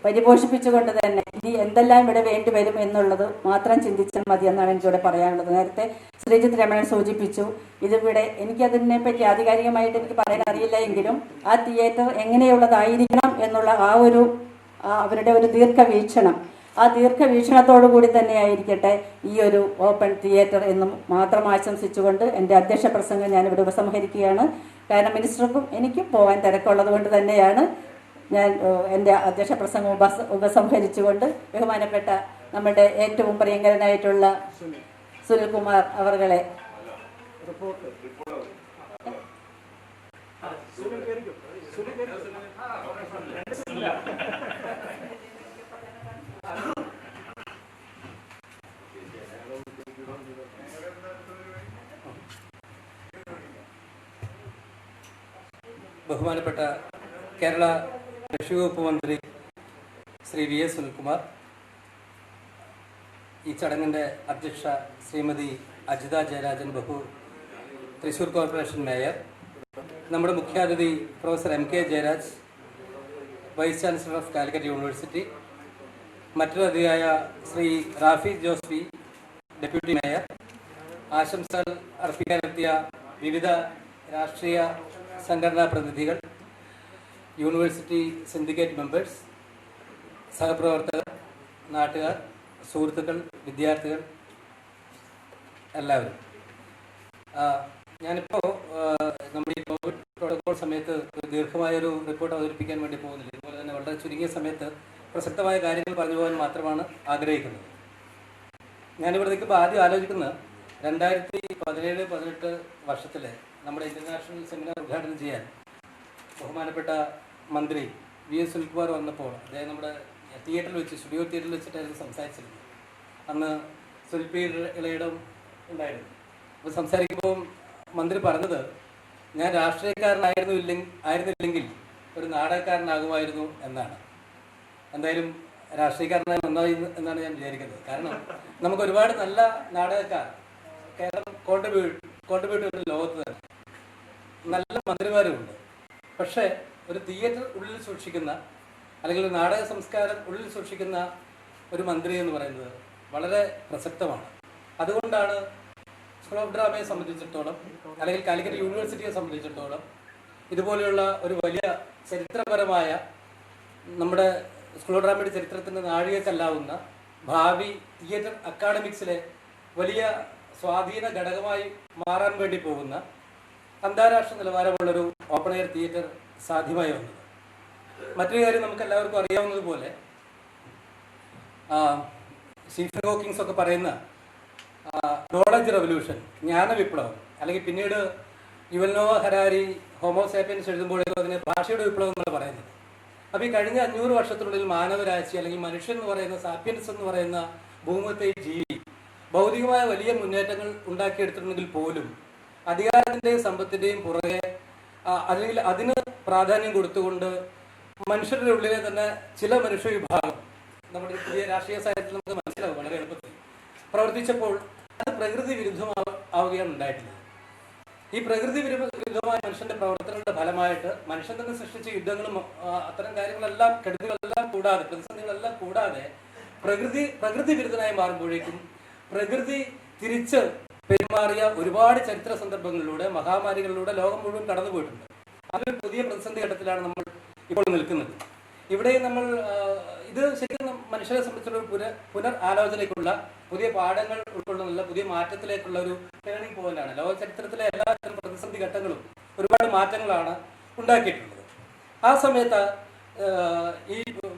പരിപോഷിപ്പിച്ചുകൊണ്ട് തന്നെ ഇനി എന്തെല്ലാം ഇവിടെ വേണ്ടി വരും എന്നുള്ളത് മാത്രം ചിന്തിച്ചാൽ മതി എന്നാണ് എനിക്കിവിടെ പറയാനുള്ളത്. നേരത്തെ ശ്രീജിത്ത് രമണൻ സൂചിപ്പിച്ചു, ഇതിവിടെ എനിക്കതിനെപ്പറ്റി ആധികാരികമായിട്ട് എനിക്ക് പറയാൻ അറിയില്ല എങ്കിലും ആ തിയേറ്റർ എങ്ങനെയുള്ളതായിരിക്കണം എന്നുള്ള അവരുടെ ഒരു ദീർഘവീക്ഷണം, ആ ദീർഘവീക്ഷണത്തോടു കൂടി തന്നെ ആയിരിക്കട്ടെ ഈ ഒരു ഓപ്പൺ തിയേറ്റർ എന്നും മാത്രം ആശംസിച്ചുകൊണ്ട് എൻ്റെ അധ്യക്ഷ പ്രസംഗം ഞാനിവിടെ ഉപസംഹരിക്കുകയാണ്. കാരണം മിനിസ്റ്റർക്കും എനിക്കും പോകാൻ തിരക്കുള്ളത് കൊണ്ട് തന്നെയാണ് ഞാൻ എൻ്റെ അധ്യക്ഷ പ്രസംഗം ഉപസംഹരിച്ചുകൊണ്ട് ബഹുമാനപ്പെട്ട നമ്മുടെ ഏറ്റവും പ്രിയങ്കരനായിട്ടുള്ള സുനിൽകുമാർ അവരുടെ ബഹുമാനപ്പെട്ട കേരള കൃഷി വകുപ്പ് മന്ത്രി ശ്രീ VS സുനിൽകുമാർ, ഈ ചടങ്ങിൻ്റെ അധ്യക്ഷ ശ്രീമതി അജിത ജയരാജൻ തൃശ്ശൂർ കോർപ്പറേഷൻ മേയർ, നമ്മുടെ മുഖ്യാതിഥി professor MK Jayaraj, vice chancellor of Calicut university, മറ്റൊരു അതിഥിയായ Sree Rafi Jose P, deputy mayor, ആശംസകൾ അർപ്പിക്കാനെത്തിയ വിവിധ രാഷ്ട്രീയ സംഘടനാ പ്രതിനിധികൾ, യൂണിവേഴ്സിറ്റി സിൻഡിക്കേറ്റ് മെമ്പേഴ്സ്, സഹപ്രവർത്തകർ, നാട്ടുകാർ, സുഹൃത്തുക്കൾ, വിദ്യാർത്ഥികൾ, എല്ലാവരും ഞാനിപ്പോൾ നമ്മുടെ ഈ കോവിഡ് പ്രോട്ടോകോൾ സമയത്ത് ഒരു ദീർഘമായൊരു റിപ്പോർട്ട് അവതരിപ്പിക്കാൻ വേണ്ടി പോകുന്നില്ല. ഇതുപോലെ തന്നെ വളരെ ചുരുങ്ങിയ സമയത്ത് പ്രസക്തമായ കാര്യങ്ങൾ പറഞ്ഞു പോകാൻ മാത്രമാണ് ആഗ്രഹിക്കുന്നത്. ഞാനിവിടെ നിൽക്കുമ്പോൾ ആദ്യം ആലോചിക്കുന്നത് 2017-18 വർഷത്തിലെ നമ്മുടെ ഇൻ്റർനാഷണൽ സെമിനാർ ഉദ്ഘാടനം ചെയ്യാൻ ബഹുമാനപ്പെട്ട മന്ത്രി VS സുനിൽകുമാർ വന്നപ്പോൾ അദ്ദേഹം നമ്മുടെ തിയേറ്ററിൽ വെച്ച്, സ്റ്റുഡിയോ തിയേറ്ററിൽ വെച്ചിട്ടായിരുന്നു സംസാരിച്ചിരുന്നത്. അന്ന് സുൽപി ഇളയിടം ഉണ്ടായിരുന്നു. അപ്പോൾ സംസാരിക്കുമ്പോൾ മന്ത്രി പറഞ്ഞത്, ഞാൻ രാഷ്ട്രീയക്കാരനായിരുന്നില്ലെങ്കിൽ ഒരു നാടകക്കാരനാകുമായിരുന്നു എന്നാണ്. എന്തായാലും രാഷ്ട്രീയക്കാരനായി നന്നായി എന്നാണ് ഞാൻ വിചാരിക്കുന്നത്. കാരണം നമുക്ക് ഒരുപാട് നല്ല നാടകക്കാർ കേരളം കോൺട്രിബ്യൂട്ട് ചെയ്യുന്ന ലോകത്ത് തന്നെ നല്ല മന്ത്രിമാരുമുണ്ട്. പക്ഷേ ഒരു തിയേറ്റർ ഉള്ളിൽ സൂക്ഷിക്കുന്ന, അല്ലെങ്കിൽ ഒരു നാടക സംസ്കാരം ഉള്ളിൽ സൂക്ഷിക്കുന്ന ഒരു മന്ത്രി എന്ന് പറയുന്നത് വളരെ പ്രസക്തമാണ്. അതുകൊണ്ടാണ് സ്കൂൾ ഓഫ് ഡ്രാമയെ സംബന്ധിച്ചിടത്തോളം, അല്ലെങ്കിൽ കാലിക്കറ്റ് യൂണിവേഴ്സിറ്റിയെ സംബന്ധിച്ചിടത്തോളം ഇതുപോലെയുള്ള ഒരു വലിയ ചരിത്രപരമായ, നമ്മുടെ സ്കൂൾ ഓഫ് ഡ്രാമയുടെ ചരിത്രത്തിൻ്റെ നാഴികക്കല്ലാവുന്ന ഭാവി തിയേറ്റർ അക്കാഡമിക്സിലെ വലിയ സ്വാധീന ഘടകമായി മാറാൻ വേണ്ടി പോകുന്ന അന്താരാഷ്ട്ര നിലവാരമുള്ളൊരു ഓപ്പൺ എയർ തിയേറ്റർ സാധ്യമായി വന്നത്. മറ്റൊരു കാര്യം നമുക്ക് എല്ലാവർക്കും അറിയാവുന്നതുപോലെ സ്റ്റീഫൻ ഹോക്കിങ്സ് ഒക്കെ പറയുന്ന നോളജ് റെവല്യൂഷൻ, ജ്ഞാന വിപ്ലവം, അല്ലെങ്കിൽ പിന്നീട് യുവൽ നോവ ഹരാരി ഹോമോസാപ്പിയൻസ് എഴുതുമ്പോഴേക്കും അതിനെ ഭാഷയുടെ വിപ്ലവം എന്നാണ് പറയുന്നത്. അപ്പോൾ ഈ കഴിഞ്ഞ 500 വർഷത്തിനുള്ളിൽ മാനവരാശി, അല്ലെങ്കിൽ മനുഷ്യൻ എന്ന് പറയുന്ന സാപ്പിയൻസ് എന്ന് പറയുന്ന ഭൂമത്തെ ജീവി ഭൗതികമായ വലിയ മുന്നേറ്റങ്ങൾ ഉണ്ടാക്കിയെടുത്തിട്ടുണ്ടെങ്കിൽ പോലും അധികാരത്തിൻ്റെയും സമ്പത്തിൻ്റെയും പുറകെ, അല്ലെങ്കിൽ അതിന് പ്രാധാന്യം കൊടുത്തുകൊണ്ട് മനുഷ്യരുടെ ഉള്ളിലെ തന്നെ ചില മനുഷ്യ വിഭാഗം, നമ്മുടെ പുതിയ രാഷ്ട്രീയ സാഹചര്യത്തിൽ നമുക്ക് മനസ്സിലാവും വളരെ എളുപ്പത്തിൽ, പ്രവർത്തിച്ചപ്പോൾ അത് പ്രകൃതി വിരുദ്ധമാവുകയാണ് ഉണ്ടായിട്ടുള്ളത്. ഈ പ്രകൃതി വിരുദ്ധമായ മനുഷ്യന്റെ പ്രവർത്തനങ്ങളുടെ ഫലമായിട്ട് മനുഷ്യൻ തന്നെ സൃഷ്ടിച്ച യുദ്ധങ്ങളും അത്തരം കാര്യങ്ങളെല്ലാം, കെടുതികളെല്ലാം കൂടാതെ, പ്രതിസന്ധികളെല്ലാം കൂടാതെ പ്രകൃതി വിരുദ്ധനായി മാറുമ്പോഴേക്കും പ്രകൃതി തിരിച്ച് പെരുമാറിയ ഒരുപാട് ചരിത്ര സന്ദർഭങ്ങളിലൂടെ, മഹാമാരികളിലൂടെ ലോകം മുഴുവൻ കടന്നുപോയിട്ടുണ്ട്. അതൊരു പുതിയ പ്രതിസന്ധി ഘട്ടത്തിലാണ് നമ്മൾ ഇപ്പോൾ നിൽക്കുന്നത്. ഇവിടെ നമ്മൾ ഇത് ശരിക്കും മനുഷ്യരെ സംബന്ധിച്ചുള്ള പുനർ ആലോചനയ്ക്കുള്ള, പുതിയ പാഠങ്ങൾ ഉൾക്കൊള്ളുന്നുള്ള, പുതിയ മാറ്റത്തിലേക്കുള്ള ഒരു ടേണിംഗ് പോയിന്റാണ്. ലോക ചരിത്രത്തിലെ എല്ലാത്തരം പ്രതിസന്ധി ഘട്ടങ്ങളും ഒരുപാട് മാറ്റങ്ങളാണ് ഉണ്ടാക്കിയിട്ടുള്ളത്. ആ സമയത്ത് ഈ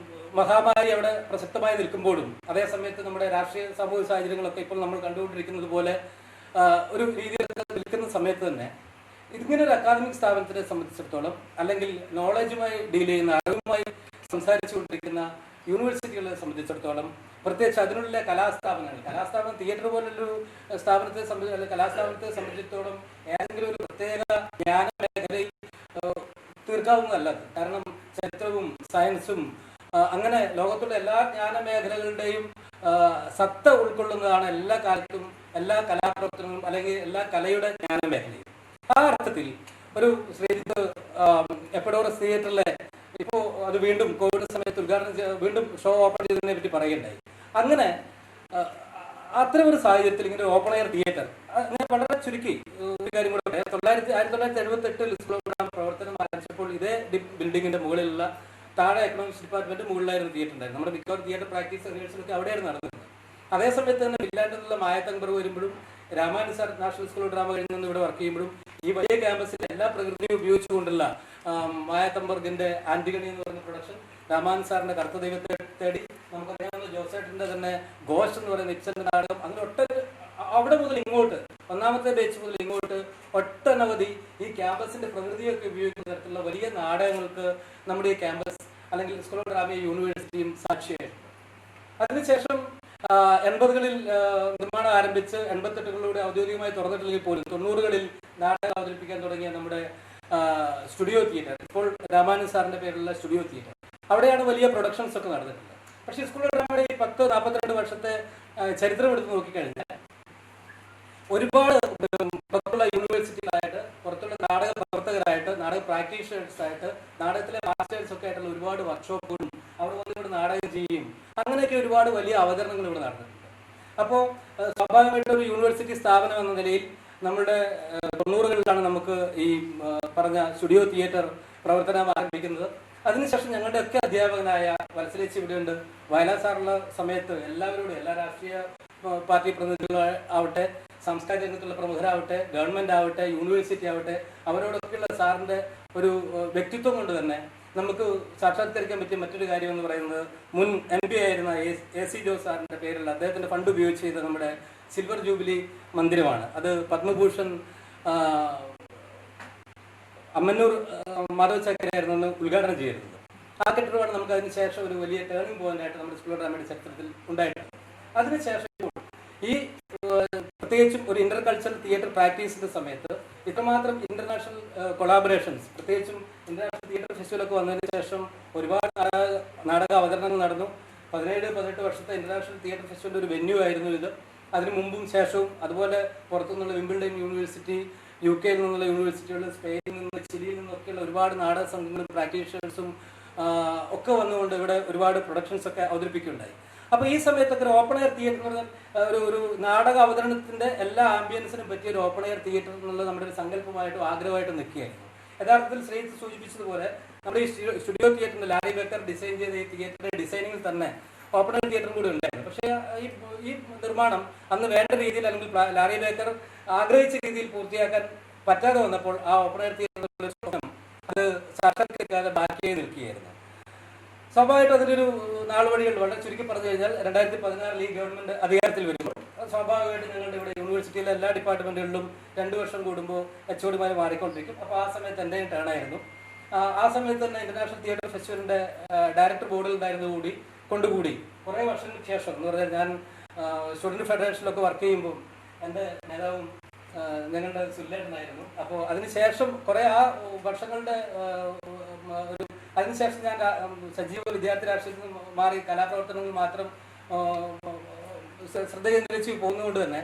മഹാമാരി അവിടെ പ്രസക്തമായി നിൽക്കുമ്പോഴും, അതേ സമയത്ത് നമ്മുടെ രാഷ്ട്രീയ സാമൂഹിക സാഹചര്യങ്ങളൊക്കെ ഇപ്പോൾ നമ്മൾ കണ്ടുകൊണ്ടിരിക്കുന്നത് പോലെ ഒരു രീതിയിൽ നിൽക്കുന്ന സമയത്ത് തന്നെ ഇങ്ങനെ ഒരു അക്കാദമിക് സ്ഥാപനത്തിനെ സംബന്ധിച്ചിടത്തോളം, അല്ലെങ്കിൽ നോളജുമായി ഡീൽ ചെയ്യുന്ന, അറിവുമായി സംസാരിച്ചുകൊണ്ടിരിക്കുന്ന യൂണിവേഴ്സിറ്റികളെ സംബന്ധിച്ചിടത്തോളം, പ്രത്യേകിച്ച് അതിനുള്ള കലാസ്ഥാപനം തിയേറ്റർ പോലൊരു സ്ഥാപനത്തെ കലാസ്ഥാപനത്തെ സംബന്ധിച്ചിടത്തോളം ഏതെങ്കിലും ഒരു പ്രത്യേക ജ്ഞാന മേഖലയിൽ തീർക്കാവുന്നതല്ല. കാരണം ചരിത്രവും സയൻസും അങ്ങനെ ലോകത്തുള്ള എല്ലാ ജ്ഞാന മേഖലകളുടെയും സത്ത ഉൾക്കൊള്ളുന്നതാണ് എല്ലാ കാലത്തും എല്ലാ കലാപ്രവർത്തനങ്ങളും, അല്ലെങ്കിൽ എല്ലാ കലയുടെ ജ്ഞാന മേഖലയും. ആ അർത്ഥത്തിൽ ഒരു ശ്രീജിത്ത് എപ്പഡോറസ് തിയേറ്ററിലെ ഇപ്പോൾ അത് വീണ്ടും കോവിഡ് സമയത്ത് വീണ്ടും ഷോ ഓപ്പൺ ചെയ്തതിനെ പറ്റി പറയുകയുണ്ടായി. അങ്ങനെ അത്തരം ഒരു സാഹചര്യത്തിൽ ഇങ്ങനെ ഓപ്പൺ എയർ തിയേറ്റർ, ഞാൻ വളരെ ചുരുക്കി ഒരു കാര്യം കൂടെ പറയാം. 1978 സ്കൂൾ ഓഫ് ഡ്രാമ പ്രവർത്തനം ആരംഭിച്ചപ്പോൾ ഇതേ ബിൽഡിങ്ങിന്റെ മുകളിലുള്ള താഴെ എക്കണോമിക്സ് ഡിപ്പാർട്ട്മെന്റ് മുകളിലായിരുന്നു തിയേറ്റർ ഉണ്ടായിരുന്നു. നമ്മുടെ മിക്കവാറും തിയേറ്റർ പ്രാക്ടീസ് റിഹേഴ്സലൊക്കെ അവിടെയായിരുന്നു നടന്നിരുന്നത്. അതേസമയത്ത് തന്നെ ഫിൻലാൻഡിലുള്ള മായത്തങ്ബർഗ് വരുമ്പോഴും, Ramanuja sir national school of drama കഴിഞ്ഞ് നിന്ന് ഇവിടെ വർക്ക് ചെയ്യുമ്പോഴും, ഈ വലിയ ക്യാമ്പസിലെ എല്ലാ പ്രകൃതിയും ഉപയോഗിച്ചുകൊണ്ടുള്ള മായത്തംബർഗിന്റെ ആന്റിഗണി എന്ന് പറയുന്ന പ്രൊഡക്ഷൻ, രാമാനുജ സാറിന്റെ കറുത്ത ദൈവത്തെ തേടി, നമുക്കറിയാവുന്ന ജോസേട്ടന്റെ തന്നെ ഘോഷ് എന്ന് പറയുന്ന ഇബ്സന്റെ നാടകം, അങ്ങനെ അവിടെ മുതൽ ഇങ്ങോട്ട്, ഒന്നാമത്തെ ബേച്ച് മുതൽ ഇങ്ങോട്ട് ഒട്ടനവധി ഈ ക്യാമ്പസിന്റെ പ്രകൃതിയൊക്കെ ഉപയോഗിക്കുന്ന തരത്തിലുള്ള വലിയ നാടകങ്ങൾക്ക് നമ്മുടെ ഈ ക്യാമ്പസ്, അല്ലെങ്കിൽ സ്കൂൾ ഓഫ് ഡ്രാമ യൂണിവേഴ്സിറ്റിയും സാക്ഷിയായിട്ടുണ്ട്. അതിനുശേഷം 80കളിൽ നിർമ്മാണം ആരംഭിച്ച് 88കളിലൂടെ ഔദ്യോഗികമായി തുറന്നിട്ടില്ലെങ്കിൽ പോലും 90കളിൽ നാടകം അവതരിപ്പിക്കാൻ തുടങ്ങിയ നമ്മുടെ സ്റ്റുഡിയോ തിയേറ്റർ, ഇപ്പോൾ രാമാനുജ സാറിന്റെ പേരിലുള്ള സ്റ്റുഡിയോ തിയേറ്റർ, അവിടെയാണ് വലിയ പ്രൊഡക്ഷൻസ് ഒക്കെ നടന്നിട്ടുള്ളത്. പക്ഷേ സ്കൂൾ ഓഫ് ഡ്രാമയുടെ ഈ 42 വർഷത്തെ ചരിത്രം എടുത്ത് നോക്കിക്കഴിഞ്ഞാൽ ഒരുപാട് പുറത്തുള്ള യൂണിവേഴ്സിറ്റികളായിട്ട്, പുറത്തുള്ള നാടക പ്രവർത്തകരായിട്ട്, നാടക പ്രാക്ടീഷണേഴ്സായിട്ട്, നാടകത്തിലെ മാസ്റ്റേഴ്സ് ഒക്കെ ആയിട്ടുള്ള ഒരുപാട് വർക്ക്ഷോപ്പുകളും അവിടെ വന്നിവിടെ നാടകം ചെയ്യും, അങ്ങനെയൊക്കെ ഒരുപാട് വലിയ അവതരണങ്ങൾ ഇവിടെ നടന്നിട്ടുണ്ട്. അപ്പോൾ സ്വാഭാവികമായിട്ടും ഒരു യൂണിവേഴ്സിറ്റി സ്ഥാപനം എന്ന നിലയിൽ നമ്മുടെ 90കളിലാണ് നമുക്ക് ഈ പറഞ്ഞ സ്റ്റുഡിയോ തിയേറ്റർ പ്രവർത്തനം ആരംഭിക്കുന്നത്. അതിനുശേഷം ഞങ്ങളുടെയൊക്കെ അധ്യാപകനായ വത്സലേച്ചി ഇവിടെയുണ്ട്. വയലാർ സാറുള്ള സമയത്ത് എല്ലാവരോടും, എല്ലാ രാഷ്ട്രീയ പാർട്ടി പ്രതിനിധികളാവട്ടെ, സാംസ്കാരിക രംഗത്തുള്ള പ്രമുഖരാവട്ടെ, ഗവൺമെന്റ് ആവട്ടെ, യൂണിവേഴ്സിറ്റി ആവട്ടെ, അവരോടൊക്കെയുള്ള സാറിന്റെ ഒരു വ്യക്തിത്വം കൊണ്ട് തന്നെ നമുക്ക് സാക്ഷാത്കരിക്കാൻ പറ്റിയ മറ്റൊരു കാര്യം എന്ന് പറയുന്നത് മുൻ MP ആയിരുന്ന AC ജോസ് സാറിന്റെ പേരുള്ള അദ്ദേഹത്തിന്റെ ഫണ്ട് ഉപയോഗിച്ച് ചെയ്ത നമ്മുടെ സിൽവർ ജൂബിലി മന്ദിരമാണ്. അത് പത്മഭൂഷൺ അമ്മന്നൂർ മാധവ് ചാക്കരയായിരുന്നു ഉദ്ഘാടനം ചെയ്തിരുന്നത്. ആ കെട്ടിടമാണ് നമുക്ക് അതിന് ശേഷം ഒരു വലിയ ടേണിംഗ് പോയിന്റ് ആയിട്ട് നമ്മുടെ സ്കൂൾ ഡ്രാമയുടെ ചരിത്രത്തിൽ ഉണ്ടായിട്ടുണ്ട്. അതിനുശേഷം ഈ പ്രത്യേകിച്ചും ഒരു ഇന്റർ കൾച്ചറൽ തിയേറ്റർ പ്രാക്ടീസിന്റെ സമയത്ത് ഇത്രമാത്രം ഇന്റർനാഷണൽ കൊളാബറേഷൻസ്, പ്രത്യേകിച്ചും ഇന്റർനാഷണൽ തിയേറ്റർ ഫെസ്റ്റിവലൊക്കെ വന്നതിന് ശേഷം ഒരുപാട് നാടക അവതരണങ്ങൾ നടന്നു. 17-18 വർഷത്തെ ഇന്റർനാഷണൽ തിയേറ്റർ ഫെസ്റ്റിവലിന്റെ ഒരു വെന്യൂ ആയിരുന്നു ഇത്. അതിനു മുമ്പും ശേഷവും അതുപോലെ പുറത്തുനിന്നുള്ള വിംബിൾഡൺ യൂണിവേഴ്സിറ്റി, UK നിന്നുള്ള യൂണിവേഴ്സിറ്റികൾ, സ്പെയിനിൽ നിന്ന്, ചിലിയിൽ നിന്നൊക്കെയുള്ള ഒരുപാട് നാടക സംഘങ്ങളും പ്രാക്ടീഷണേഴ്സും ഒക്കെ വന്നുകൊണ്ട് ഇവിടെ ഒരുപാട് പ്രൊഡക്ഷൻസ് ഒക്കെ അവതരിപ്പിക്കുകയുണ്ടായി. അപ്പോൾ ഈ സമയത്തൊക്കെ ഒരു ഓപ്പൺ എയർ തിയേറ്റർ എന്ന് പറഞ്ഞാൽ ഒരു നാടക അവതരണത്തിന്റെ എല്ലാ ആംബിയൻസിനും പറ്റിയ ഒരു ഓപ്പൺ എയർ തിയേറ്റർ എന്നുള്ളത് നമ്മുടെ ഒരു സങ്കല്പമായിട്ടും ആഗ്രഹമായിട്ടും നിൽക്കുകയായിരുന്നു. യഥാർത്ഥത്തിൽ ശ്രീജിത്ത് സൂചിപ്പിച്ചതുപോലെ നമ്മുടെ ഈ സ്റ്റുഡിയോ തിയേറ്ററിന്റെ ലാരി ബേക്കർ ഡിസൈൻ ചെയ്ത ഈ തിയേറ്ററിന്റെ ഡിസൈനിങ്ങിൽ തന്നെ ഓപ്പൺ എയർ തിയേറ്ററും കൂടി ഉണ്ടായിരുന്നു. പക്ഷേ ഈ നിർമ്മാണം അന്ന് വേണ്ട രീതിയിൽ അല്ലെങ്കിൽ ലാരി ബേക്കർ ആഗ്രഹിച്ച രീതിയിൽ പൂർത്തിയാക്കാൻ പറ്റാതെ വന്നപ്പോൾ ആ ഓപ്പൺ എയർ തിയേറ്ററിന്റെ സ്വപ്നം അത് സാക്ഷാത്കരിക്കാതെ ബാക്കിയായി നിൽക്കുകയായിരുന്നു. സ്വാഭാവികമായിട്ടും അതിനൊരു നാളുവഴികൾ വളരെ ചുരുക്കി പറഞ്ഞു കഴിഞ്ഞാൽ 2016 ഈ ഗവൺമെന്റ് അധികാരത്തിൽ വരുമ്പോൾ സ്വാഭാവികമായിട്ടും ഞങ്ങളുടെ ഇവിടെ യൂണിവേഴ്സിറ്റിയിലെ എല്ലാ ഡിപ്പാർട്ട്മെന്റുകളിലും 2 വർഷം കൂടുമ്പോൾ HOD മാറിക്കൊണ്ടിരിക്കും. അപ്പോൾ ആ സമയത്ത് എൻ്റെ ടേണായിരുന്നു. ആ സമയത്ത് തന്നെ ഇന്റർനാഷണൽ തിയേറ്റർ ഫെസ്റ്റിവലിന്റെ ഡയറക്ടർ ബോർഡിൽ ഉണ്ടായിരുന്ന കൊണ്ടുകൂടി കുറേ വർഷങ്ങൾക്ക് ശേഷം എന്ന് പറഞ്ഞാൽ ഞാൻ സ്റ്റുഡന്റ് ഫെഡറേഷനിലൊക്കെ വർക്ക് ചെയ്യുമ്പോൾ എൻ്റെ നേതാവും ഞങ്ങളുടെ സുല്ലേട്ടനായിരുന്നു. അപ്പോൾ അതിനുശേഷം കുറേ ആ വർഷങ്ങളുടെ ഒരു അതിനുശേഷം ഞാൻ സജീവ വിദ്യാർത്ഥി രാഷ്ട്രീയത്തിൽ മാറി കലാപ്രവർത്തനങ്ങൾ മാത്രം ശ്രദ്ധ കേന്ദ്രീകരിച്ച് പോകുന്നതുകൊണ്ട് തന്നെ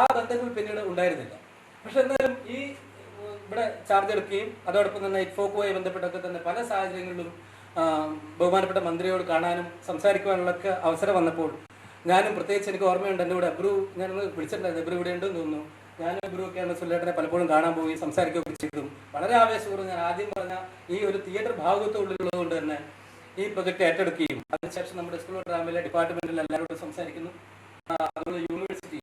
ആ ബന്ധങ്ങൾ പിന്നീട് ഉണ്ടായിരുന്നില്ല. പക്ഷെ എന്നാലും ഈ ഇവിടെ ചാർജ് എടുക്കുകയും അതോടൊപ്പം തന്നെ ഇറ്റ്ഫോക്കുമായി ബന്ധപ്പെട്ടൊക്കെ തന്നെ പല സാഹചര്യങ്ങളിലും ബഹുമാനപ്പെട്ട മന്ത്രിയോട് കാണാനും സംസാരിക്കുവാനുള്ളൊക്കെ അവസരം വന്നപ്പോൾ ഞാനും പ്രത്യേകിച്ച് എനിക്ക് ഓർമ്മയുണ്ട്, എൻ്റെ കൂടെ അബ്രു ഞാനൊന്ന് വിളിച്ചിട്ടുണ്ടായിരുന്നു. അബ്രു ഇവിടെ ഉണ്ടെന്ന് തോന്നുന്നു. ഞാനും അബ്രു ഒക്കെയാണ് സുല്ലേട്ടനെ പലപ്പോഴും കാണാൻ പോയി സംസാരിക്കുകയൊക്കെ ചെയ്തു. വളരെ ആവേശപൂർവ്വം ഞാൻ ആദ്യം പറഞ്ഞ ഈ ഒരു തിയേറ്റർ ഭാഗത്തുള്ളിലുള്ളത് കൊണ്ട് തന്നെ ഈ പ്രൊജക്ട് ഏറ്റെടുക്കുകയും അതിനുശേഷം നമ്മുടെ സ്കൂൾ ഡ്രാമയിലെ ഡിപ്പാർട്ട്മെന്റിൽ എല്ലാവരോടും സംസാരിക്കുന്നു. അതുപോലെ യൂണിവേഴ്സിറ്റി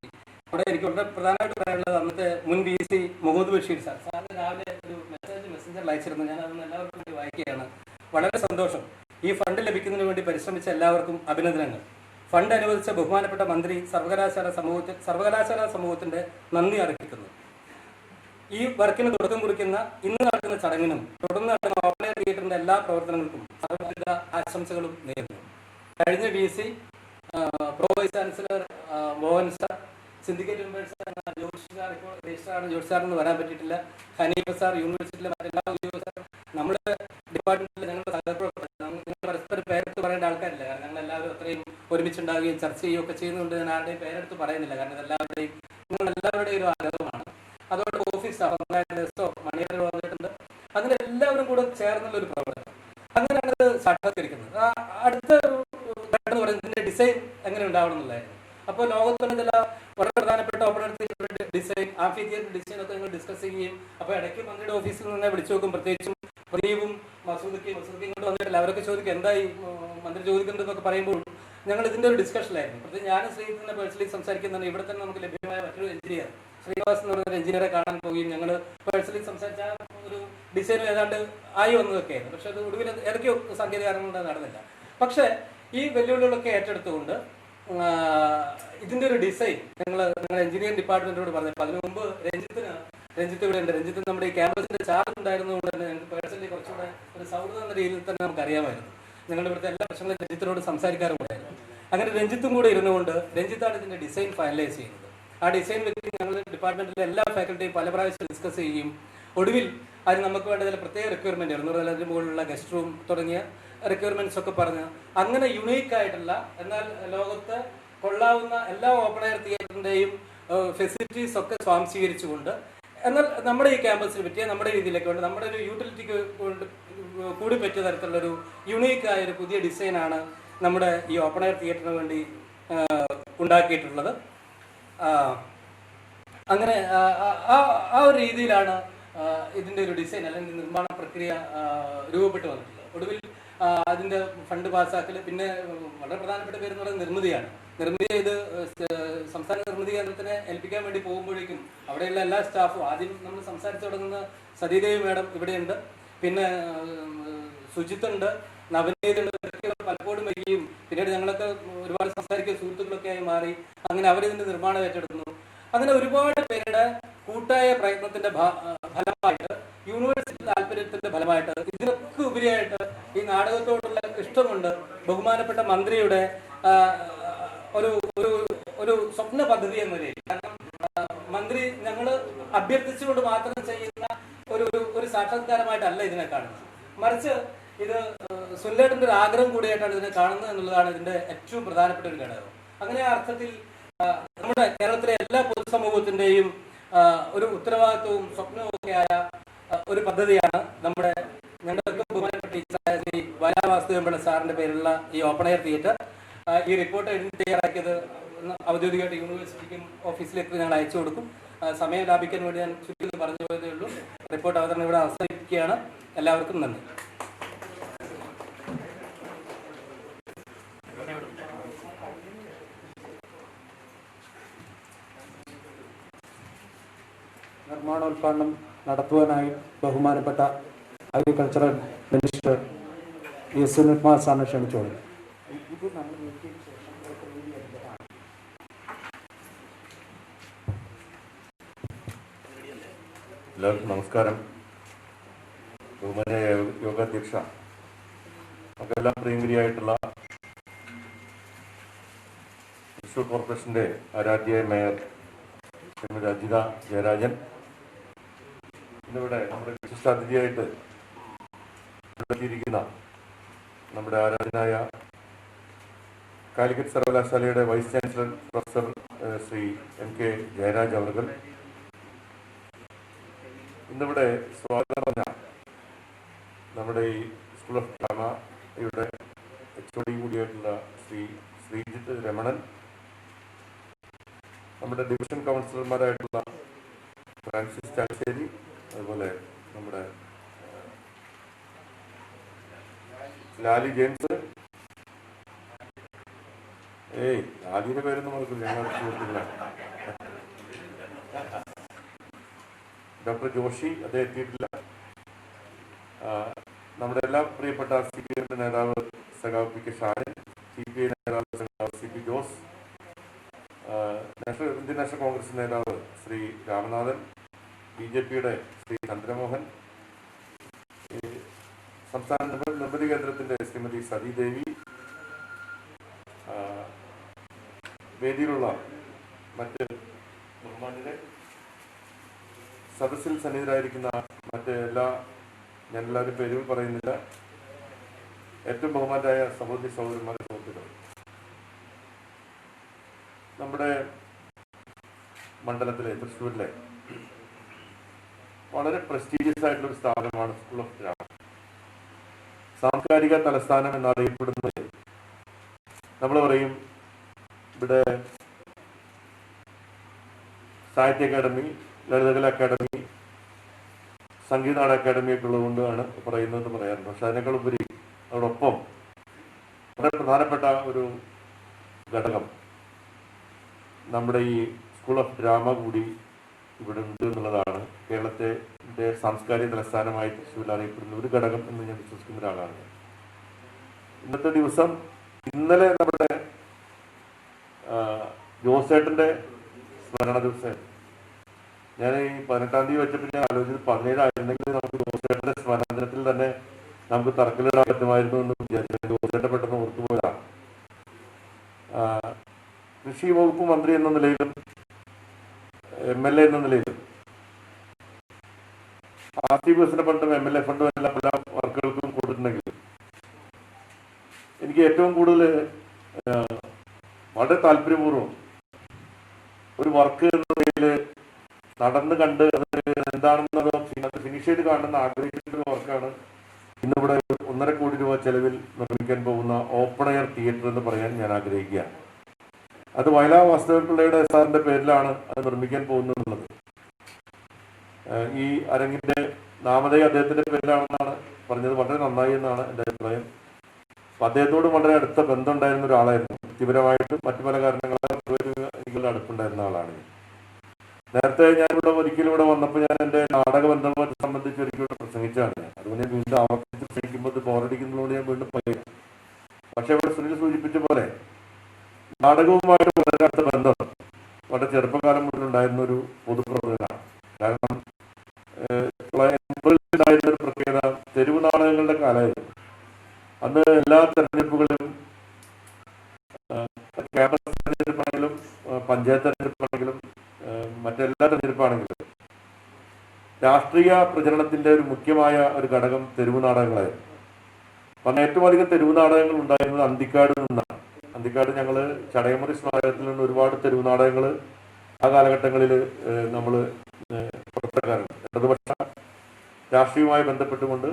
അവിടെ എനിക്ക് വളരെ പ്രധാനമായിട്ട് പറയാനുള്ളത് അന്നത്തെ മുൻ VC മുഹമ്മദ് ബഷീർ സാറിന് രാവിലെ ഒരു മെസ്സഞ്ചറിൽ അയച്ചിരുന്നു. ഞാൻ അതൊന്ന് എല്ലാവർക്കും വേണ്ടി വായിക്കുകയാണ്. വളരെ സന്തോഷം. ഈ ഫണ്ട് ലഭിക്കുന്നതിന് വേണ്ടി പരിശ്രമിച്ച എല്ലാവർക്കും അഭിനന്ദനങ്ങൾ. ഫണ്ട് അനുവദിച്ച ബഹുമാനപ്പെട്ട മന്ത്രി സർവകലാശാല സമൂഹത്തിന്റെ നന്ദി അർപ്പിക്കുന്നു. ഈ വർക്കിന് തുടക്കം കുറിക്കുന്ന ഇന്ന് നടക്കുന്ന ചടങ്ങിനും തുടർന്ന് നടക്കുന്ന ഓപ്പൺ എയർ തിയേറ്ററിന്റെ എല്ലാ പ്രവർത്തനങ്ങൾക്കും സർവ്വവിധ ആശംസകളും നേരുന്നു. കഴിഞ്ഞ VC pro vice chancellor Mohan sir, syndicate members Joshi sir, ഇപ്പോൾ രജിസ്ട്രാറാണ് ജോഷി സാറിന് വരാൻ പറ്റിയിട്ടില്ല, ഹനീഫ സാർ, യൂണിവേഴ്സിറ്റിയിലെ മറ്റെല്ലാ ഉദ്യോഗസ്ഥരും, നമ്മുടെ ഡിപ്പാർട്ട്മെന്റിലെ ഞങ്ങളുടെ സഹപ്രവർത്തകർ, നിങ്ങൾ പരസ്പരം പേരെടുത്ത് പറയേണ്ട ആൾക്കാരില്ല. കാരണം ഞങ്ങൾ എല്ലാവരും അത്രയും ഒരുമിച്ചുണ്ടാവുകയും ചർച്ച ചെയ്യുകയും ഒക്കെ ചെയ്യുന്നുണ്ട്. ഞാൻ ആരുടെയും പേരെടുത്ത് പറയുന്നില്ല. കാരണം ഇതെല്ലാവരുടെയും നിങ്ങളെല്ലാവരുടെയും ഒരു ആഗ്രഹമാണ്. അതോടെ ഓഫീസ് മണിയർ വന്നിട്ടുണ്ട്. അതിലെല്ലാവരും കൂടെ ചേർന്നുള്ള ഒരു പ്രവർത്തനം അങ്ങനെയാണ് ഇത് സാക്ഷാത്കരിക്കുന്നത്. അടുത്ത എന്ന് പറയുന്നത് ഇതിന്റെ ഡിസൈൻ എങ്ങനെ ഉണ്ടാവണം എന്നുള്ളതായിരുന്നു. അപ്പോൾ ലോകത്തുള്ള ചില വളരെ പ്രധാനപ്പെട്ട open design, amphi theatre design ഒക്കെ നിങ്ങൾ ഡിസ്കസ് ചെയ്യുകയും അപ്പോൾ ഇടയ്ക്ക് മന്ത്രിയുടെ ഓഫീസിൽ നിന്ന് വിളിച്ചു നോക്കും. പ്രത്യേകിച്ചും പ്രദീപും മസൂദക്കും ഇങ്ങോട്ട് വന്നിട്ടില്ല. അവരൊക്കെ ചോദിക്കും എന്തായി മന്ത്രി ചോദിക്കുന്നതെന്നൊക്കെ പറയുമ്പോൾ ഞങ്ങൾ ഇതിന്റെ ഒരു ഡിസ്കഷനിലായിരുന്നു. പ്രത്യേകിച്ച് ഞാനും ശ്രീജിത്തിനെ പേഴ്സണലി സംസാരിക്കുന്നതാണ്. ഇവിടെ തന്നെ നമുക്ക് ലഭ്യമായ മറ്റൊരു എഞ്ചിനീയർ ശ്രീനിവാസ് എന്ന് പറയുന്ന എഞ്ചിനീയറെ കാണാൻ പോവുകയും ഞങ്ങൾ പേഴ്സണലി സംസാരിച്ച ഒരു ഡിസൈൻ ഏതാണ്ട് ആയി വന്നതൊക്കെയായിരുന്നു. പക്ഷെ അത് ഒടുവിൽ ഏതൊക്കെയോ സാങ്കേതിക കാരണങ്ങൾ നടന്നില്ല. പക്ഷേ ഈ വെല്ലുവിളികളൊക്കെ ഏറ്റെടുത്തുകൊണ്ട് ഇതിന്റെ ഒരു ഡിസൈൻ നിങ്ങൾ എഞ്ചിനീയറിംഗ് ഡിപ്പാർട്ട്മെന്റിനോട് പറഞ്ഞപ്പോൾ അതിനു മുമ്പ് രഞ്ജിത്ത് ഇവിടെ ഉണ്ട്. രഞ്ജിത്ത് നമ്മുടെ ഈ ക്യാമ്പസിന്റെ ചാർജ് ഉണ്ടായിരുന്നതുകൊണ്ട് തന്നെ ഞങ്ങൾക്ക് പേഴ്സണലി കുറച്ചുകൂടെ ഒരു സൗഹൃദം എന്ന രീതിയിൽ തന്നെ നമുക്ക് അറിയാമായിരുന്നു. ഞങ്ങളുടെ ഇവിടുത്തെ എല്ലാ പ്രശ്നങ്ങളും രഞ്ജിത്തിനോട് സംസാരിക്കാറുണ്ടായിരുന്നു. അങ്ങനെ രഞ്ജിത്തും കൂടെ ഇരുന്നുകൊണ്ട് രഞ്ജിത്താണ് ഇതിന്റെ ഡിസൈൻ ഫൈനലൈസ് ചെയ്യുന്നത്. ആ ഡിസൈൻ വ്യക്തി ഞങ്ങളുടെ ഡിപ്പാർട്ട്മെന്റിലെ എല്ലാ ഫാക്കൽറ്റിയും പല പ്രാവശ്യം ഡിസ്കസ് ചെയ്യുകയും ഒടുവിൽ അതിന് നമുക്ക് വേണ്ട ചില പ്രത്യേക റിക്വയർമെന്റ് എന്ന് പറഞ്ഞാൽ അതിന് മുകളിലുള്ള ഗസ്റ്റ് റൂം തുടങ്ങിയ റിക്വയർമെന്റ്സ് ഒക്കെ പറഞ്ഞ് അങ്ങനെ യുണീക്ക് ആയിട്ടുള്ള എന്നാൽ ലോകത്ത് കൊള്ളാവുന്ന എല്ലാ ഓപ്പൺ എയർ തിയേറ്ററിന്റെയും ഫെസിലിറ്റീസ് ഒക്കെ സ്വാംശീകരിച്ചുകൊണ്ട് എന്നാൽ നമ്മുടെ ഈ ക്യാമ്പസിന് പറ്റിയ നമ്മുടെ രീതിയിലൊക്കെ ഉണ്ട് നമ്മുടെ ഒരു യൂട്ടിലിറ്റിക്ക് കൂടി പറ്റിയ തരത്തിലുള്ളൊരു യുണീക്കായ ഒരു പുതിയ ഡിസൈനാണ് നമ്മുടെ ഈ ഓപ്പൺ എയർ തിയേറ്ററിന് വേണ്ടി ഉണ്ടാക്കിയിട്ടുള്ളത്. അങ്ങനെ ആ ഒരു രീതിയിലാണ് ഇതിൻ്റെ ഒരു ഡിസൈൻ അല്ലെങ്കിൽ നിർമ്മാണ പ്രക്രിയ രൂപപ്പെട്ടു വന്നിട്ടുള്ളത്. ഒടുവിൽ അതിൻ്റെ ഫണ്ട് പാസ്സാക്കൽ പിന്നെ വളരെ പ്രധാനപ്പെട്ട പേരെന്ന് പറയുന്നത് നിർമ്മിതിയാണ്. നിർമ്മിതി ചെയ്ത് സംസ്ഥാന നിർമ്മിതി കേന്ദ്രത്തിനെ ഏൽപ്പിക്കാൻ വേണ്ടി പോകുമ്പോഴേക്കും അവിടെയുള്ള എല്ലാ സ്റ്റാഫും ആദ്യം നമ്മൾ സംസാരിച്ചു തുടങ്ങുന്ന സതീദേവി മാഡം ഇവിടെയുണ്ട്, പിന്നെ സുജിത്തുണ്ട്, നവനീതുണ്ട്, പലപ്പോഴും വരികയും പിന്നീട് ഞങ്ങളൊക്കെ ഒരുപാട് സംസാരിക്കുന്ന സുഹൃത്തുക്കളൊക്കെ ആയി മാറി. അങ്ങനെ അവരിതിന്റെ നിർമ്മാണം ഏറ്റെടുക്കുന്നു. അങ്ങനെ ഒരുപാട് പേരുടെ കൂട്ടായ പ്രയത്നത്തിന്റെ ഫലമായിട്ട്, യൂണിവേഴ്സിറ്റി താല്പര്യത്തിന്റെ ഫലമായിട്ട്, ഇതിനൊക്കെ ഉപരിയായിട്ട് ഈ നാടകത്തോടുള്ള ഇഷ്ടം കൊണ്ട് ബഹുമാനപ്പെട്ട മന്ത്രിയുടെ ഒരു ഒരു ഒരു സ്വപ്ന പദ്ധതി എന്ന നിലയിൽ, കാരണം മന്ത്രി ഞങ്ങൾ അഭ്യർത്ഥിച്ചുകൊണ്ട് മാത്രം ചെയ്യുന്ന ഒരു ഒരു സാക്ഷാത്കാരമായിട്ടല്ല ഇതിനെ കാണുന്നത്, മറിച്ച് ഇത് സുനിലേട്ടന്റെ ഒരു ആഗ്രഹം കൂടിയായിട്ടാണ് ഇതിനെ കാണുന്നത് എന്നുള്ളതാണ് ഇതിന്റെ ഏറ്റവും പ്രധാനപ്പെട്ട ഒരു ഘടകം. അങ്ങനെ ആ അർത്ഥത്തിൽ നമ്മുടെ കേരളത്തിലെ എല്ലാ പൊതുസമൂഹത്തിന്റെയും ഒരു ഉത്തരവാദിത്വവും സ്വപ്നവും ഒക്കെ ആയ ഒരു പദ്ധതിയാണ് നമ്മുടെ ഞങ്ങൾക്ക് ബഹുമാനപ്പെട്ട ടീച്ചറായ ശ്രീ വാസുദേവൻ സാറിന്റെ പേരിലുള്ള ഈ ഓപ്പൺ എയർ തിയേറ്റർ. ഈ റിപ്പോർട്ട് എഴുതി തയ്യാറാക്കിയത് ഔദ്യോഗികമായിട്ട് യൂണിവേഴ്സിറ്റിക്കും ഓഫീസിലേക്ക് ഞങ്ങൾ അയച്ചു കൊടുക്കും. സമയം ലാഭിക്കാൻ വേണ്ടി ഞാൻ ചുറ്റി പറഞ്ഞു പോയതേ ഉള്ളൂ. റിപ്പോർട്ട് അവതരണം ഇവിടെ അവസാനിപ്പിക്കുകയാണ്. എല്ലാവർക്കും നന്ദി. നിർമ്മാണോദ്ഘാടനം നടത്തുവാനായി ബഹുമാനപ്പെട്ട അഗ്രികൾച്ചറൽ മിനിസ്റ്റർ സുനിൽകുമാർ സാറിനെ ക്ഷണിച്ചോളൂ. എല്ലാവർക്കും നമസ്കാരം. ബഹുമാന്യ യോഗാധ്യക്ഷ, നമുക്കെല്ലാം പ്രിയങ്കരിയായിട്ടുള്ള തൃശ്ശൂർ കോർപ്പറേഷന്റെ ആരാധ്യ മേയർ ശ്രീമതി അജിത ജയരാജൻ, ഇന്നിവിടെ നമ്മുടെ വിശിഷ്ടാതിഥിയായിട്ട് എത്തിയിരിക്കുന്ന നമ്മുടെ ആരാധനായ കാലിക്കറ്റ് സർവകലാശാലയുടെ vice chancellor professor Sree MK Jayaraj അവർകൾ, ഇന്നിവിടെ സ്വാഗതം പറഞ്ഞ നമ്മുടെ ഈ സ്കൂൾ ഓഫ് ഡ്രാമയുടെ HOD കൂടിയായിട്ടുള്ള ശ്രീ ശ്രീജിത്ത് രമണൻ, നമ്മുടെ ഡിവിഷൻ കൗൺസിലർമാരായിട്ടുള്ള ഫ്രാൻസിസ് ചാശ്ശേരി, അതുപോലെ നമ്മുടെ ലാലി ജെയിംസ്, ലാലിയുടെ പേരൊന്നും നമുക്ക് ഞങ്ങൾ സുഹൃത്തുക്കളാണ്, ഡോക്ടർ ജോഷി, അദ്ദേഹം എത്തിയിട്ടില്ല, നമ്മുടെ എല്ലാ പ്രിയപ്പെട്ട CPM നേതാവ് സഖാവ് PK ഷാനിൻ, CPI നേതാവ് സഖാവ് CP Jose, Indian national Congress നേതാവ് ശ്രീ രാമനാഥൻ, BJPയുടെ ശ്രീ ചന്ദ്രമോഹൻ, സംസ്ഥാന നിർമ്മിതി കേന്ദ്രത്തിന്റെ ശ്രീമതി സതീദേവി, വേദിയിലുള്ള മറ്റ് ബഹുമാന്യരെ, സദസ്സിൽ സന്നിഹിതരായിരിക്കുന്ന മറ്റ് ഞാൻ എല്ലാവരും പേരുകൾ പറയുന്നില്ല, ഏറ്റവും ബഹുമാനായ സഹോദരി സഹോദരന്മാരെ, സുഹൃത്തുക്കൾ, നമ്മുടെ മണ്ഡലത്തിലെ തൃശ്ശൂരിലെ വളരെ പ്രസ്റ്റീജിയസ് ആയിട്ടുള്ള ഒരു സ്ഥാപനമാണ് സ്കൂൾ ഓഫ് ഡ്രാമ. സാംസ്കാരിക തലസ്ഥാനം എന്നറിയപ്പെടുന്നത് നമ്മൾ പറയും ഇവിടെ സാഹിത്യ അക്കാദമി, ലളിതകല അക്കാദമി, സംഗീത അക്കാദമിയൊക്കെ ഉള്ളതുകൊണ്ടാണ് പറയുന്നതെന്ന് പറയാറുണ്ട്. പക്ഷെ അതിനേക്കാൾ ഉപരി അതോടൊപ്പം വളരെ പ്രധാനപ്പെട്ട ഒരു ഘടകം നമ്മുടെ ഈ സ്കൂൾ ഓഫ് ഡ്രാമ കൂടി ഇവിടെ ഉണ്ട് എന്നുള്ളതാണ് കേരളത്തിന്റെ സാംസ്കാരിക തലസ്ഥാനമായി തൃശ്ശൂരിൽ അറിയപ്പെടുന്ന ഒരു ഘടകം എന്ന് ഞാൻ വിശ്വസിക്കുന്ന ഒരാളാണ്. ഇന്നത്തെ ദിവസം, ഇന്നലെ നമ്മുടെ ജോസേട്ടന്റെ സ്മരണ ദിവസം, ഞാൻ ഈ 18-ാം തീയതി വെച്ചപ്പോൾ ഞാൻ ആലോചിച്ചത് 17 ആയിരുന്നെങ്കിൽ നമുക്ക് ജോസേട്ടന്റെ സ്മരണ ദിനത്തിൽ തന്നെ നമുക്ക് തറക്കല്ലിടാൻ പറ്റുമായിരുന്നു എന്ന് വിചാരിച്ചു. ജോസേട്ടൻ പെട്ടെന്ന് ഓർത്തുപോയതാണ്. കൃഷി വകുപ്പ് മന്ത്രി എന്ന നിലയിലും MLA എന്ന നിലയിലും RT ബസിന്റെ ഫണ്ടും MLA ഫണ്ടും എല്ലാം പല വർക്കുകൾക്കും കൊടുത്തിട്ടുണ്ടെങ്കിലും എനിക്ക് ഏറ്റവും കൂടുതൽ വളരെ താല്പര്യപൂർവ്വം ഒരു വർക്ക് എന്ന നിലയിൽ നടന്ന് കണ്ട് എന്താണെന്നത് ഫിനിഷ് ചെയ്ത് കാണുന്ന ആഗ്രഹിക്കുന്ന ഒരു വർക്കാണ് ഇന്നിവിടെ 1.5 കോടി രൂപ ചെലവിൽ നിർമ്മിക്കാൻ പോകുന്ന ഓപ്പൺ എയർ തിയേറ്റർ എന്ന് പറയാൻ ഞാൻ ആഗ്രഹിക്കുകയാണ്. അത് വാസുദേവപിള്ളയുടെ സാറിന്റെ പേരിലാണ് അത് നിർമ്മിക്കാൻ പോകുന്നത്. ഈ അരങ്ങിന്റെ നാമധേയം അദ്ദേഹത്തിന്റെ പേരിലാണെന്നാണ് പറഞ്ഞത്. വളരെ നന്നായി എന്നാണ് എൻ്റെ അഭിപ്രായം. അപ്പം അദ്ദേഹത്തോട് വളരെ അടുത്ത ബന്ധമുണ്ടായിരുന്ന ഒരാളായിരുന്നു. വ്യക്തിപരമായിട്ടും മറ്റു പല കാരണങ്ങളാൽ എനിക്കുള്ള അടുപ്പുണ്ടായിരുന്ന ആളാണ്. നേരത്തെ ഞാനിവിടെ ഒരിക്കലും ഇവിടെ വന്നപ്പോൾ ഞാൻ എൻ്റെ നാടക ബന്ധത്തെ സംബന്ധിച്ച് ഒരിക്കലും പ്രസംഗിച്ചാണ്. അതുകൊണ്ട് ഞാൻ വീണ്ടും ആവർത്തിച്ച് പ്രസംഗിക്കുമ്പോൾ ഇത് ബോറടിക്കുന്നതുകൊണ്ട് ഞാൻ വീണ്ടും പറയും. പക്ഷെ ഇവിടെ സുനിൽ സൂചിപ്പിച്ച പോലെ നാടകവുമായിട്ട് വളരെ അടുത്ത ബന്ധം വളരെ ചെറുപ്പകാലം മുതൽ ഉണ്ടായിരുന്ന ഒരു പൊതുപ്രവർത്തകനാണ്. കാരണം 80-ൽ ഒരു പ്രത്യേകത തെരുവ് നാടകങ്ങളുടെ കാലമായിരുന്നു. അന്ന് എല്ലാ തെരഞ്ഞെടുപ്പുകളിലും ക്യാമ്പസ് തെരഞ്ഞെടുപ്പാണെങ്കിലും പഞ്ചായത്ത് തെരഞ്ഞെടുപ്പാണെങ്കിലും മറ്റെല്ലാ തെരഞ്ഞെടുപ്പാണെങ്കിലും രാഷ്ട്രീയ പ്രചരണത്തിന്റെ ഒരു മുഖ്യമായ ഒരു ഘടകം തെരുവ് നാടകങ്ങളായിരുന്നു. അന്ന് ഏറ്റവും അധികം തെരുവ് നാടകങ്ങൾ ഉണ്ടായിരുന്നത് അന്തിക്കാട് നിന്നാണ്. അന്തിക്കാട് ഞങ്ങൾ ചടയമറി സ്മാരകത്തിൽ നിന്ന് ഒരുപാട് തെരുവ് നാടകങ്ങൾ ആ കാലഘട്ടങ്ങളിൽ നമ്മൾ പുറത്തിറക്കാറുണ്ട്. ഇടതുപക്ഷ രാഷ്ട്രീയവുമായി ബന്ധപ്പെട്ടുകൊണ്ട്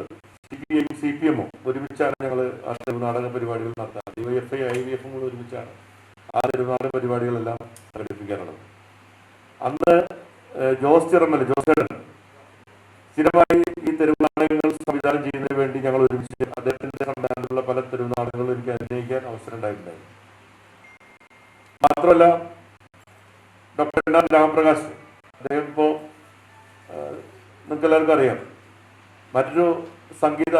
CPI-യും CPM-ഉം ഒരുമിച്ചാണ് ഞങ്ങൾ ആ തെരുവ് നാടക പരിപാടികൾ നടത്താറ്. DYFI IVF-ഉം കൂടെ ഒരുമിച്ചാണ് ആ തെരുവ് നാടക പരിപാടികളെല്ലാം സംഘടിപ്പിക്കാറുള്ളത്. അന്ന് ജോസേട്ടൻ സ്ഥിരമായി ഈ തെരുവ് നാടകങ്ങൾ സംവിധാനം ചെയ്യുന്നതിന് വേണ്ടി ഞങ്ങൾ ഒരുമിച്ച് അദ്ദേഹത്തിന്റെ സംവിധാനത്തിലുള്ള പല തെരുവ് നാടകങ്ങളും എനിക്ക് അഭിനയിക്കാൻ അവസരം ഉണ്ടായിട്ടുണ്ടായി. മാത്രമല്ല ഡോക്ടർ രാമപ്രകാശ്, അദ്ദേഹം ഇപ്പോൾ നിങ്ങൾക്ക് എല്ലാവർക്കും അറിയാം, മറ്റൊരു സംഗീത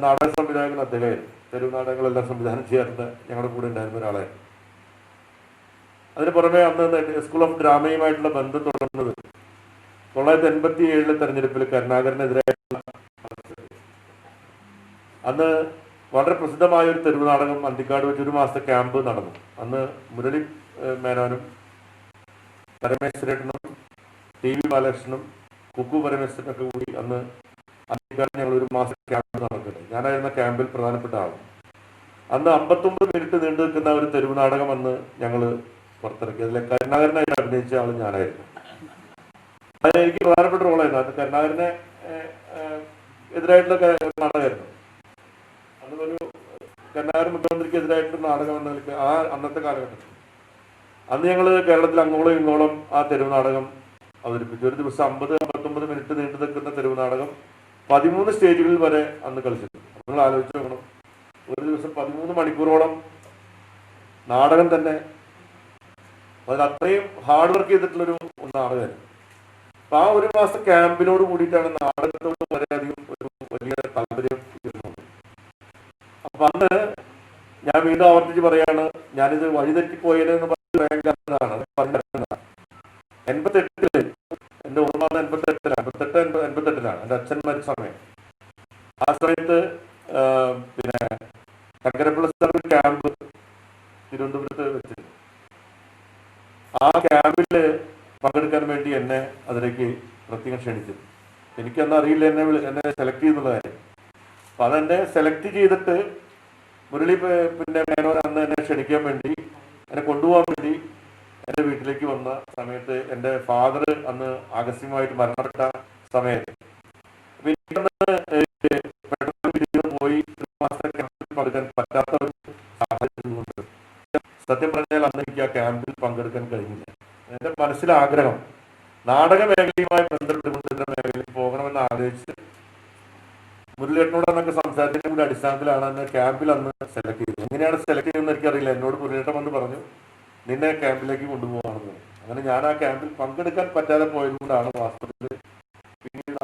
നാടക സംവിധായകൻ അദ്ദേഹമായിരുന്നു. തെരുവ് നാടകങ്ങളെല്ലാം സംവിധാനം ചെയ്യാറുണ്ട് ഞങ്ങളുടെ കൂടെ ഉണ്ടായിരുന്ന ഒരാളായിരുന്നു. അതിന് പുറമെ അന്ന് സ്കൂൾ ഓഫ് ഡ്രാമയുമായിട്ടുള്ള ബന്ധം തുടർന്നത് 1987 തെരഞ്ഞെടുപ്പിൽ കരുണാകരനെതിരായിട്ടുള്ള അന്ന് വളരെ പ്രസിദ്ധമായ ഒരു തെരുവ് നാടകം അന്തിക്കാട് വെച്ച് ഒരു മാസത്തെ ക്യാമ്പ് നടന്നു. അന്ന് മുരളി മേനോനും പരമേശ്വരേട്ടനും TV ബാലകൃഷ്ണനും കുക്കു പരമേശ്വരനൊക്കെ കൂടി അന്ന് അന്തിക്കാട് ഞങ്ങൾ ഒരു മാസം ക്യാമ്പ് നടക്കുന്നത്. ഞാനായിരുന്ന ക്യാമ്പിൽ പ്രധാനപ്പെട്ട ആൾ. അന്ന് 59 മിനിറ്റ് നീണ്ടു നിൽക്കുന്ന ഒരു തെരുവ് നാടകം അന്ന് ഞങ്ങൾ പുറത്തിറക്കി. അതിലെ കരുണാകരനായിട്ട് അഭിനയിച്ച ആൾ ഞാനായിരുന്നു. അത് എനിക്ക് പ്രധാനപ്പെട്ട റോളായിരുന്നു. അത് കരുണാകരനെ എതിരായിട്ടുള്ള നാടകമായിരുന്നു. അന്നൊരു കരുണാകരൻ മുഖ്യമന്ത്രിക്ക് എതിരായിട്ടുള്ള നാടകം എന്ന നിലയ്ക്ക് ആ അന്നത്തെ കാലഘട്ടത്തിൽ അന്ന് ഞങ്ങൾ കേരളത്തിൽ അങ്ങോളം ഇങ്ങോളം ആ തെരുവ് നാടകം അവതരിപ്പിച്ചു. ഒരു ദിവസം 50-59 മിനിറ്റ് നീണ്ടു നിൽക്കുന്ന തെരുവ് നാടകം 13 സ്റ്റേജുകളിൽ വരെ അന്ന് കളിച്ചിട്ടുണ്ട്. നിങ്ങൾ ആലോചിച്ച് നോക്കണം, ഒരു ദിവസം 13 മണിക്കൂറോളം നാടകം തന്നെ. അതിൽ അത്രയും ഹാർഡ് വർക്ക് ചെയ്തിട്ടുള്ളൊരു നാടകമായിരുന്നു. അപ്പൊ ആ ഒരു മാസം ക്യാമ്പിനോട് കൂടിയിട്ടാണ് നാടകത്തോട് വളരെയധികം ഒരു വലിയ താല്പര്യം ഇരുന്നത്. അപ്പൊ അന്ന് ഞാൻ വീണ്ടും ആവർത്തിച്ച് പറയാണ്, ഞാനിത് വഴിതെറ്റിപ്പോയതെന്ന് പറയുന്നതാണ്. 88-ല് എന്റെ ഓർമ്മ 88-ലാണ് എന്റെ അച്ഛൻ മരിച്ച സമയം. ആ സമയത്ത് പിന്നെ ശങ്കരപ്പിള്ള സാർ ഒരു ക്യാമ്പ് തിരുവനന്തപുരത്ത് വെച്ചിട്ടുണ്ട്. ആ ക്യാമ്പിൽ പങ്കെടുക്കാൻ വേണ്ടി എന്നെ അതിലേക്ക് പ്രത്യേകം ക്ഷണിച്ചു. എനിക്കന്ന് അറിയില്ല എന്നെ സെലക്ട് ചെയ്യുന്നുള്ള കാര്യം. അപ്പൊ അതെന്നെ സെലക്ട് ചെയ്തിട്ട് മുരളി മേനോൻ അന്ന് എന്നെ ക്ഷണിക്കാൻ വേണ്ടി, എന്നെ കൊണ്ടുപോകാൻ വേണ്ടി എൻ്റെ വീട്ടിലേക്ക് വന്ന സമയത്ത് എൻ്റെ ഫാദർ അന്ന് ആകസ്മികമായിട്ട് മരണപ്പെട്ട സമയത്ത് പെട്ടെന്ന് പോയി പങ്കെടുക്കാൻ പറ്റാത്ത ഒരു സാഹചര്യം കൊണ്ട് സത്യം പറഞ്ഞാൽ അന്ന് എനിക്ക് ആ ക്യാമ്പിൽ പങ്കെടുക്കാൻ കഴിഞ്ഞില്ല. എൻ്റെ മനസ്സിലെ ആഗ്രഹം നാടക മേഖലയുമായി ബന്ധപ്പെട്ടുകൊണ്ടിരുന്ന മേഖലയിൽ പോകണമെന്ന് ആലോചിച്ച് മുരളിയേട്ടനോടൊക്കെ സംസാരിച്ചതിന്റെ കൂടി അടിസ്ഥാനത്തിലാണ് എന്നെ ക്യാമ്പിൽ അന്ന് സെലക്ട് ചെയ്തത്. എങ്ങനെയാണ് സെലക്ട് ചെയ്യുന്നത് എനിക്കറിയില്ല. എന്നോട് മുരളിയേട്ടൻ വന്ന് പറഞ്ഞു, നിന്നെ ക്യാമ്പിലേക്ക് കൊണ്ടുപോകാണെന്ന്. അങ്ങനെ ഞാൻ ആ ക്യാമ്പിൽ പങ്കെടുക്കാൻ പറ്റാതെ പോയതുകൊണ്ടാണ് വാസ്തവത്തിൽ പിന്നീട്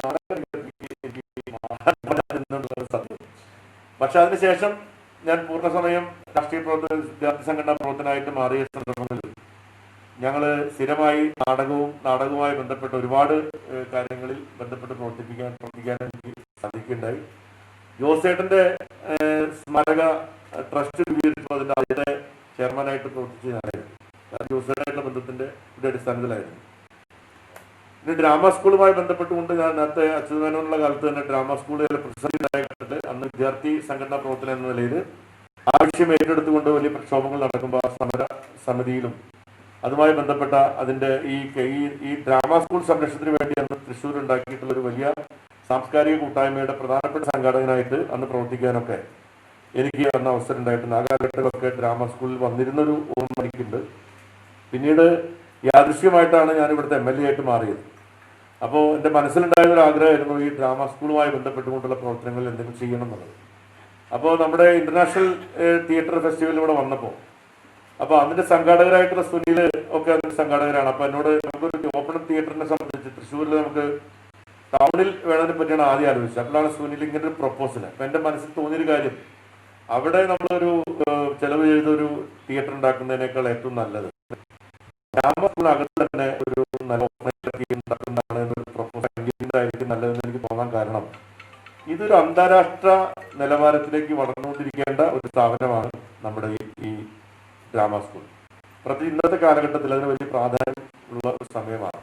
സത്യം. പക്ഷെ അതിനുശേഷം ഞാൻ പൂർണ്ണസമയം രാഷ്ട്രീയ പ്രവർത്തന വിദ്യാർത്ഥി സംഘടനാ പ്രവർത്തനമായിട്ട് മാറിയ സന്ദർഭങ്ങളിൽ ഞങ്ങൾ സ്ഥിരമായി നാടകവുമായി ബന്ധപ്പെട്ട ഒരുപാട് കാര്യങ്ങളിൽ ബന്ധപ്പെട്ട് പ്രവർത്തിക്കാൻ എനിക്ക് സാധിക്കുകയുണ്ടായി. ജോസേട്ടന്റെ സ്മാരക ട്രസ്റ്റ് രൂപീകരിച്ചു. അതിന്റെ ആദ്യത്തെ ചെയർമാനായിട്ട് പ്രവർത്തിച്ച ഞാനായിരുന്നു. ജോസേട്ടായിട്ടുള്ള ബന്ധത്തിന്റെ ഒരു അടിസ്ഥാനത്തിലായിരുന്നു. പിന്നെ ഡ്രാമ സ്കൂളുമായി ബന്ധപ്പെട്ടുകൊണ്ട് ഞാൻ നേരത്തെ അച്യുതമേനോനുള്ള കാലത്ത് തന്നെ ഡ്രാമ സ്കൂളുകളിലെ പ്രസിഡന്റായിട്ട് അന്ന് വിദ്യാർത്ഥി സംഘടനാ പ്രവർത്തനം എന്ന നിലയിൽ ആവശ്യം ഏറ്റെടുത്തുകൊണ്ട് വലിയ പ്രക്ഷോഭങ്ങൾ നടക്കുമ്പോൾ ആ സമര സമിതിയിലും അതുമായി ബന്ധപ്പെട്ട അതിന്റെ ഈ ഡ്രാമ സ്കൂൾ സംരക്ഷണത്തിന് വേണ്ടി അന്ന് തൃശ്ശൂർ ഉണ്ടാക്കിയിട്ടുള്ള ഒരു വലിയ സാംസ്കാരിക കൂട്ടായ്മയുടെ പ്രധാനപ്പെട്ട സംഘാടകനായിട്ട് അന്ന് പ്രവർത്തിക്കാനൊക്കെ എനിക്ക് അന്ന് അവസരം ഉണ്ടായിട്ടുണ്ട്. ആ കാലഘട്ടത്തിലൊക്കെ ഡ്രാമ സ്കൂളിൽ വന്നിരുന്നൊരു ഓർമ്മ എനിക്കുണ്ട്. പിന്നീട് യാദൃശ്യമായിട്ടാണ് ഞാൻ ഇവിടുത്തെ MLA ആയിട്ട് മാറിയത്. അപ്പോൾ എൻ്റെ മനസ്സിലുണ്ടായ ഒരു ആഗ്രഹമായിരുന്നു ഈ ഡ്രാമ സ്കൂളുമായി ബന്ധപ്പെട്ടുകൊണ്ടുള്ള പ്രവർത്തനങ്ങളിൽ എന്തെങ്കിലും ചെയ്യണം എന്നുള്ളത്. അപ്പോൾ നമ്മുടെ ഇന്റർനാഷണൽ തിയേറ്റർ ഫെസ്റ്റിവൽ ഇവിടെ വന്നപ്പോൾ അപ്പോൾ അതിന്റെ സംഘാടകരായിട്ടുള്ള സുനിൽ ഒക്കെ അതിന്റെ സംഘാടകരാണ്. അപ്പോൾ എന്നോട് നമുക്കൊരു ഓപ്പൺ തിയേറ്ററിനെ സംബന്ധിച്ച് തൃശ്ശൂരിൽ നമുക്ക് ടൗണിൽ വേണതിനെ പറ്റിയാണ് ആദ്യം ആലോചിച്ചത്. അപ്പോഴാണ് സുനിൽ ഇങ്ങനെ ഒരു പ്രൊപ്പോസൽ. അപ്പം എൻ്റെ മനസ്സിൽ തോന്നിയൊരു കാര്യം, അവിടെ നമ്മളൊരു ചെലവ് ചെയ്തൊരു തിയേറ്റർ ഉണ്ടാക്കുന്നതിനേക്കാൾ ഏറ്റവും നല്ലത് ഗ്രാമത്തിനകത്ത് തന്നെ ഒരു നല്ല ഉണ്ടാക്കുന്നതാണ് എന്നൊരു പ്രൊപ്പോസൽ ആയിരിക്കും നല്ലതെന്ന് എനിക്ക് തോന്നാൻ കാരണം, ഇതൊരു അന്താരാഷ്ട്ര നിലവാരത്തിലേക്ക് വളർന്നുകൊണ്ടിരിക്കേണ്ട ഒരു സ്ഥാപനമാണ് നമ്മുടെ ഈ ഡ്രാമ സ്കൂൾ. പ്രത്യേകിച്ച് ഇന്നത്തെ കാലഘട്ടത്തിൽ അതിന് വലിയ പ്രാധാന്യം ഉള്ള ഒരു സമയമാണ്.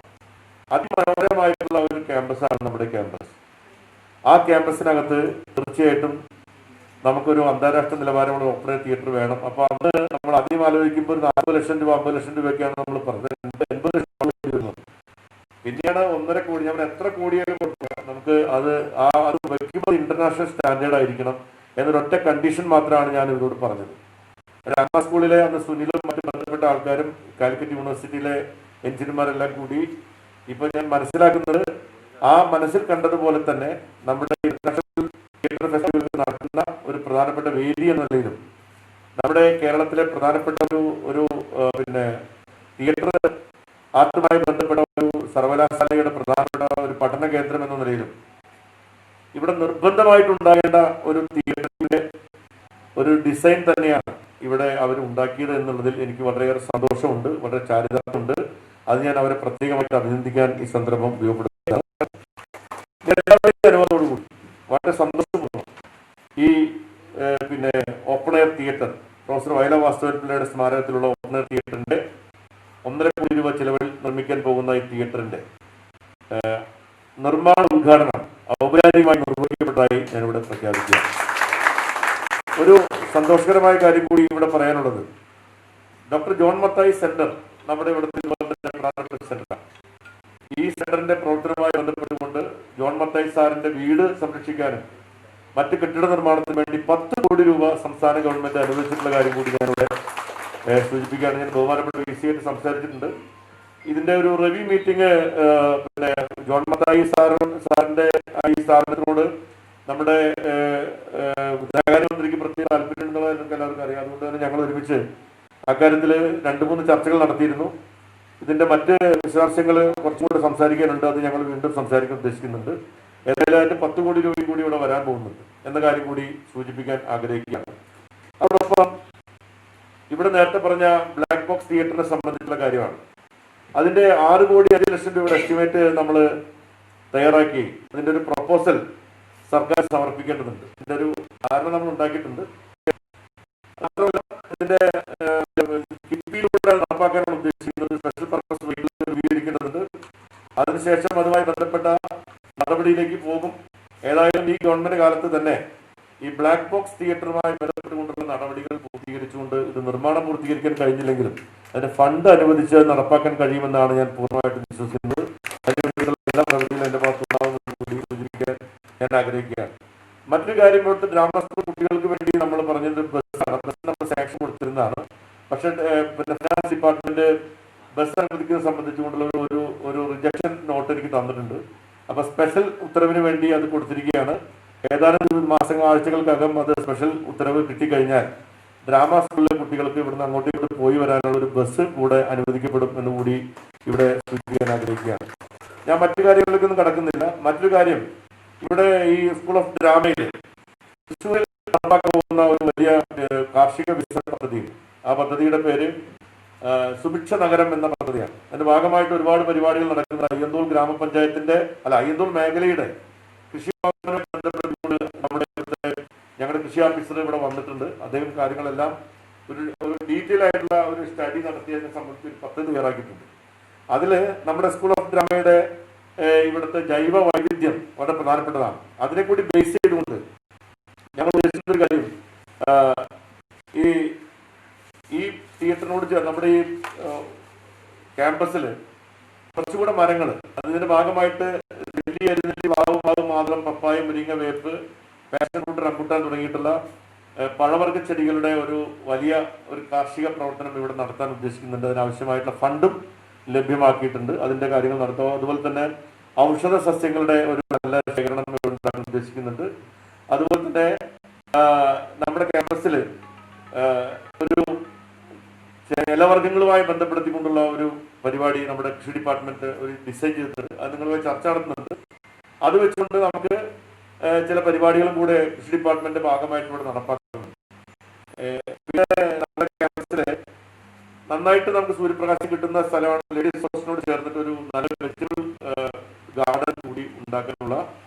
അതിമനോഹരമായിട്ടുള്ള ഒരു ക്യാമ്പസാണ് നമ്മുടെ ക്യാമ്പസ്. ആ ക്യാമ്പസിനകത്ത് തീർച്ചയായിട്ടും നമുക്കൊരു അന്താരാഷ്ട്ര നിലവാരമുള്ള ഓപ്പൺ തിയേറ്റർ വേണം. അപ്പോൾ അന്ന് നമ്മൾ ആദ്യം ആലോചിക്കുമ്പോൾ 40 ലക്ഷം രൂപ 50 ലക്ഷം രൂപയ്ക്കാണ് നമ്മൾ പറഞ്ഞത്. 80 ലക്ഷം വരുന്നത്. പിന്നെയാണ് 1.5 കോടി. നമ്മൾ എത്ര കോടിയൊക്കെ കൊടുക്കുക, നമുക്ക് അത് വയ്ക്കുമ്പോൾ ഇന്റർനാഷണൽ സ്റ്റാൻഡേർഡ് ആയിരിക്കണം എന്നൊരൊറ്റ കണ്ടീഷൻ മാത്രമാണ് ഞാൻ ഇവരോട് പറഞ്ഞത്. ഡ്രാമ സ്കൂളിലെ അന്ന് സുനിലും മറ്റു ബന്ധപ്പെട്ട ആൾക്കാരും കാലിക്കറ്റ് യൂണിവേഴ്സിറ്റിയിലെ എഞ്ചിനീയർമാരെല്ലാം കൂടി ഇപ്പൊ ഞാൻ മനസ്സിലാക്കുന്നത് ആ മനസ്സിൽ കണ്ടതുപോലെ തന്നെ നമ്മുടെ ഇന്റർനാഷണൽ തിയേറ്റർ ഫെസ്റ്റിവൽ നടക്കുന്ന ഒരു പ്രധാനപ്പെട്ട വേദി എന്ന നിലയിലും നമ്മുടെ കേരളത്തിലെ പ്രധാനപ്പെട്ട ഒരു തിയേറ്റർ ആർട്ടുമായി ബന്ധപ്പെട്ട ഒരു സർവകലാശാലയുടെ പ്രധാനപ്പെട്ട ഒരു പഠന കേന്ദ്രം എന്ന നിലയിലും ഇവിടെ നിർബന്ധമായിട്ടുണ്ടാകേണ്ട ഒരു തിയേറ്ററിന്റെ ഒരു ഡിസൈൻ തന്നെയാണ് ഇവിടെ അവർ ഉണ്ടാക്കിയത് എന്നുള്ളതിൽ എനിക്ക് വളരെയേറെ സന്തോഷമുണ്ട്, വളരെ ചാരിതാർത്ഥ്യമുണ്ട്. അത് ഞാൻ അവരെ പ്രത്യേകമായിട്ട് അഭിനന്ദിക്കാൻ ഈ സന്ദർഭം ഉപയോഗപ്പെടുത്തുകയാണ്. അനുഭവത്തോടുകൂടി വളരെ സന്തോഷമുണ്ട് ഈ ഓപ്പൺ എയർ തിയേറ്റർ പ്രൊഫസർ വയല വാസ്തവൻ പിള്ളയുടെ സ്മാരകത്തിലുള്ള ഓപ്പൺ എയർ തിയേറ്ററിന്റെ 1.5 കോടി രൂപ ചെലവിൽ നിർമ്മിക്കാൻ പോകുന്ന ഈ തിയേറ്ററിന്റെ നിർമ്മാണ ഉദ്ഘാടനം ഔപചാരികമായി നിർവഹിക്കപ്പെട്ടതായി ഞാനിവിടെ പ്രഖ്യാപിക്കുകയാണ്. ഒരു സന്തോഷകരമായ കാര്യം കൂടി ഇവിടെ പറയാനുള്ളത്, ഡോക്ടർ ജോൺ മത്തായി സെന്റർ നമ്മുടെ ഇവിടുത്തെ പ്രധാനപ്പെട്ട സെന്ററാണ്. ഈ സെന്ററിന്റെ പ്രവർത്തനവുമായി ബന്ധപ്പെട്ടുകൊണ്ട് ജോൺ മത്തായി സാറിന്റെ വീട് സംരക്ഷിക്കാനും മറ്റ് കെട്ടിട നിർമ്മാണത്തിന് വേണ്ടി 10 കോടി രൂപ സംസ്ഥാന ഗവൺമെന്റ് അനുവദിച്ചിട്ടുള്ള കാര്യം കൂടി ഞാനിവിടെ സൂചിപ്പിക്കുകയാണ്. ഞാൻ ബഹുമാനപ്പെട്ട VC ആയിട്ട് സംസാരിച്ചിട്ടുണ്ട്. ഇതിന്റെ ഒരു റിവ്യൂ മീറ്റിംഗ് ജോൺ മത്തായി സാറിന്റെ ഈ സ്ഥാപനത്തിനോട് നമ്മുടെ ധനകാര്യമന്ത്രിക്ക് പ്രത്യേക താല്പര്യമുണ്ടെന്ന് നമുക്ക് എല്ലാവർക്കും അറിയാം. അതുകൊണ്ട് തന്നെ ഞങ്ങൾ ഒരുമിച്ച് അക്കാര്യത്തിൽ 2-3 ചർച്ചകൾ നടത്തിയിരുന്നു. ഇതിന്റെ മറ്റ് വിശദാംശങ്ങൾ കുറച്ചും കൂടെ സംസാരിക്കാനുണ്ട്. അത് ഞങ്ങൾ വീണ്ടും സംസാരിക്കാൻ ഉദ്ദേശിക്കുന്നുണ്ട്. ഏതായാലും 10 കോടി രൂപയും കൂടി ഇവിടെ വരാൻ പോകുന്നുണ്ട് എന്ന കാര്യം കൂടി സൂചിപ്പിക്കാൻ ആഗ്രഹിക്കുകയാണ്. അതോടൊപ്പം ഇവിടെ നേരത്തെ പറഞ്ഞ ബ്ലാക്ക് ബോക്സ് തിയേറ്ററിനെ സംബന്ധിച്ചുള്ള കാര്യമാണ്. അതിന്റെ 6 കോടി 5 ലക്ഷം രൂപയുടെ എസ്റ്റിമേറ്റ് നമ്മൾ തയ്യാറാക്കി അതിന്റെ ഒരു പ്രൊപ്പോസൽ സർക്കാർ സമർപ്പിക്കേണ്ടതുണ്ട്. ഇതിന്റെ ഒരു ധാരണ നമ്മൾ ഉണ്ടാക്കിയിട്ടുണ്ട്. മാത്രമല്ല ഇതിന്റെ കിഫ്ബിയിലൂടെ നടപ്പാക്കാനാണ് ഉദ്ദേശിക്കുന്നത്. സ്പെഷ്യൽ പർപ്പസ് വെഹിക്കിൾ രൂപീകരിക്കേണ്ടതുണ്ട്. അതിനുശേഷം അതുമായി ബന്ധപ്പെട്ട നടപടിയിലേക്ക് പോകും. ഏതായാലും ഈ ഗവൺമെന്റ് കാലത്ത് തന്നെ ഈ ബ്ലാക്ക് ബോക്സ് തിയേറ്ററുമായി ബന്ധപ്പെട്ടുകൊണ്ടുള്ള നടപടികൾ പൂർത്തീകരിച്ചുകൊണ്ട് ഇത് നിർമ്മാണം പൂർത്തീകരിക്കാൻ കഴിഞ്ഞില്ലെങ്കിലും അതിന് ഫണ്ട് അനുവദിച്ച് നടപ്പാക്കാൻ കഴിയുമെന്നാണ് ഞാൻ പൂർണ്ണമായിട്ടും വിശ്വസിക്കുന്നത്. അതിനുവേണ്ടിയുള്ള എല്ലാ പ്രവൃത്തികളും എന്റെ ഭാഗത്തുണ്ടാവുമെന്ന് കൂടി സൂചിപ്പിക്കാൻ ഞാൻ ആഗ്രഹിക്കുകയാണ്. മറ്റൊരു കാര്യം, ഇവിടുത്തെ ഡ്രാമ സ്കൂൾ കുട്ടികൾക്ക് വേണ്ടി നമ്മൾ പറഞ്ഞത് ബസ്സാണ്. ബസ് നമ്മൾ സാങ്ഷൻ കൊടുത്തിരുന്നതാണ്. പക്ഷെ ഫിനാൻസ് ഡിപ്പാർട്ട്മെന്റ് ബസ് അനുവദിക്കുന്നത് സംബന്ധിച്ചുകൊണ്ടുള്ള ഒരു റിജക്ഷൻ നോട്ട് എനിക്ക് തന്നിട്ടുണ്ട്. അപ്പൊ സ്പെഷ്യൽ ഉത്തരവിന് വേണ്ടി അത് കൊടുത്തിരിക്കുകയാണ്. ഏതാനും ആഴ്ചകൾക്കകം അത് സ്പെഷ്യൽ ഉത്തരവ് കിട്ടിക്കഴിഞ്ഞാൽ ഡ്രാമ സ്കൂളിലെ കുട്ടികൾക്ക് ഇവിടുന്ന് അങ്ങോട്ടേക്ക് പോയി വരാനുള്ള ഒരു ബസ് കൂടെ അനുവദിക്കപ്പെടും എന്നുകൂടി ഇവിടെ സൂചിപ്പിക്കാൻ ആഗ്രഹിക്കുകയാണ്. ഞാൻ മറ്റു കാര്യങ്ങളിലേക്കൊന്നും കടക്കുന്നില്ല. മറ്റൊരു കാര്യം, ഇവിടെ ഈ സ്കൂൾ ഓഫ് ഡ്രാമയിൽ തൃശ്ശൂരിൽ നടപ്പാക്കാൻ പോകുന്ന ഒരു വലിയ കാർഷിക വികസന പദ്ധതിയുണ്ട്. ആ പദ്ധതിയുടെ പേര് സുഭിക്ഷ നഗരം എന്ന പദ്ധതിയാണ്. അതിന്റെ ഭാഗമായിട്ട് ഒരുപാട് പരിപാടികൾ നടക്കുന്നത് അയ്യന്തോൾ ഗ്രാമപഞ്ചായത്തിന്റെ അയ്യന്തോൾ മേഖലയുടെ കൃഷിഭവനുമായി ബന്ധപ്പെട്ടുകൊണ്ട് ഞങ്ങളുടെ കൃഷി ഓഫീസർ ഇവിടെ വന്നിട്ടുണ്ട്. അദ്ദേഹം കാര്യങ്ങളെല്ലാം ഒരു ഡീറ്റെയിൽ ആയിട്ടുള്ള ഒരു സ്റ്റഡി നടത്തിയതിനെ സംബന്ധിച്ച് ഒരു പദ്ധതി തയ്യാറാക്കിയിട്ടുണ്ട്. അതിൽ നമ്മുടെ സ്കൂൾ ഓഫ് ഡ്രാമയുടെ ഇവിടുത്തെ ജൈവ വൈവിധ്യം വളരെ പ്രധാനപ്പെട്ടതാണ്. അതിനെ കൂടി ബേസ് ചെയ്തുകൊണ്ട് ഞങ്ങൾ ഉദ്ദേശിക്കുന്ന ഒരു കാര്യം, ഈ തിയേറ്ററിനോട് നമ്മുടെ ഈ ക്യാമ്പസിൽ കുറച്ചുകൂടെ മരങ്ങൾ, അതിന്റെ ഭാഗമായിട്ട് ഡൽഹി അരിനെല്ലി വാവ് മാതളം പപ്പായ മുരിങ്ങ വേപ്പ് പാഷൻ ഫ്രൂട്ട് റംബുട്ടാൻ തുടങ്ങിയിട്ടുള്ള പഴവർഗ്ഗ ചെടികളുടെ ഒരു വലിയ ഒരു കാർഷിക പ്രവർത്തനം ഇവിടെ നടത്താൻ ഉദ്ദേശിക്കുന്നുണ്ട്. അതിനാവശ്യമായിട്ടുള്ള ഫണ്ടും ലഭ്യമാക്കിയിട്ടുണ്ട്. അതിന്റെ കാര്യങ്ങൾ നടത്തുക. അതുപോലെ തന്നെ ഔഷധ സസ്യങ്ങളുടെ ഒരു നല്ല ശേഖരണം ഉണ്ടാക്കാൻ ഉദ്ദേശിക്കുന്നുണ്ട്. അതുപോലെ തന്നെ നമ്മുടെ ക്യാമ്പസിൽ ഒരു ഇലവർഗ്ഗങ്ങളുമായി ബന്ധപ്പെടുത്തിക്കൊണ്ടുള്ള ഒരു പരിപാടി നമ്മുടെ കൃഷി ഡിപ്പാർട്ട്മെന്റ് ഒരു ഡിസൈൻ ചെയ്തിട്ടുണ്ട്. അത് നിങ്ങളുമായി ചർച്ച നടത്തുന്നുണ്ട്. അത് വെച്ചുകൊണ്ട് നമുക്ക് ചില പരിപാടികളും കൂടെ കൃഷി ഡിപ്പാർട്ട്മെന്റ് ഭാഗമായിട്ട് ഇവിടെ നടപ്പാക്കുന്നുണ്ട്. പിന്നെ നമ്മുടെ ക്യാമ്പസില് നന്നായിട്ട് നമുക്ക് സൂര്യപ്രകാശം കിട്ടുന്ന സ്ഥലമാണ്. ലേഡീസ് ഹോസ്റ്റലിനോട് ചേർന്നിട്ട് ഒരു നല്ല വെജിറ്റബിൾ ഗാർഡൻ കൂടി ഉണ്ടാക്കാനുള്ള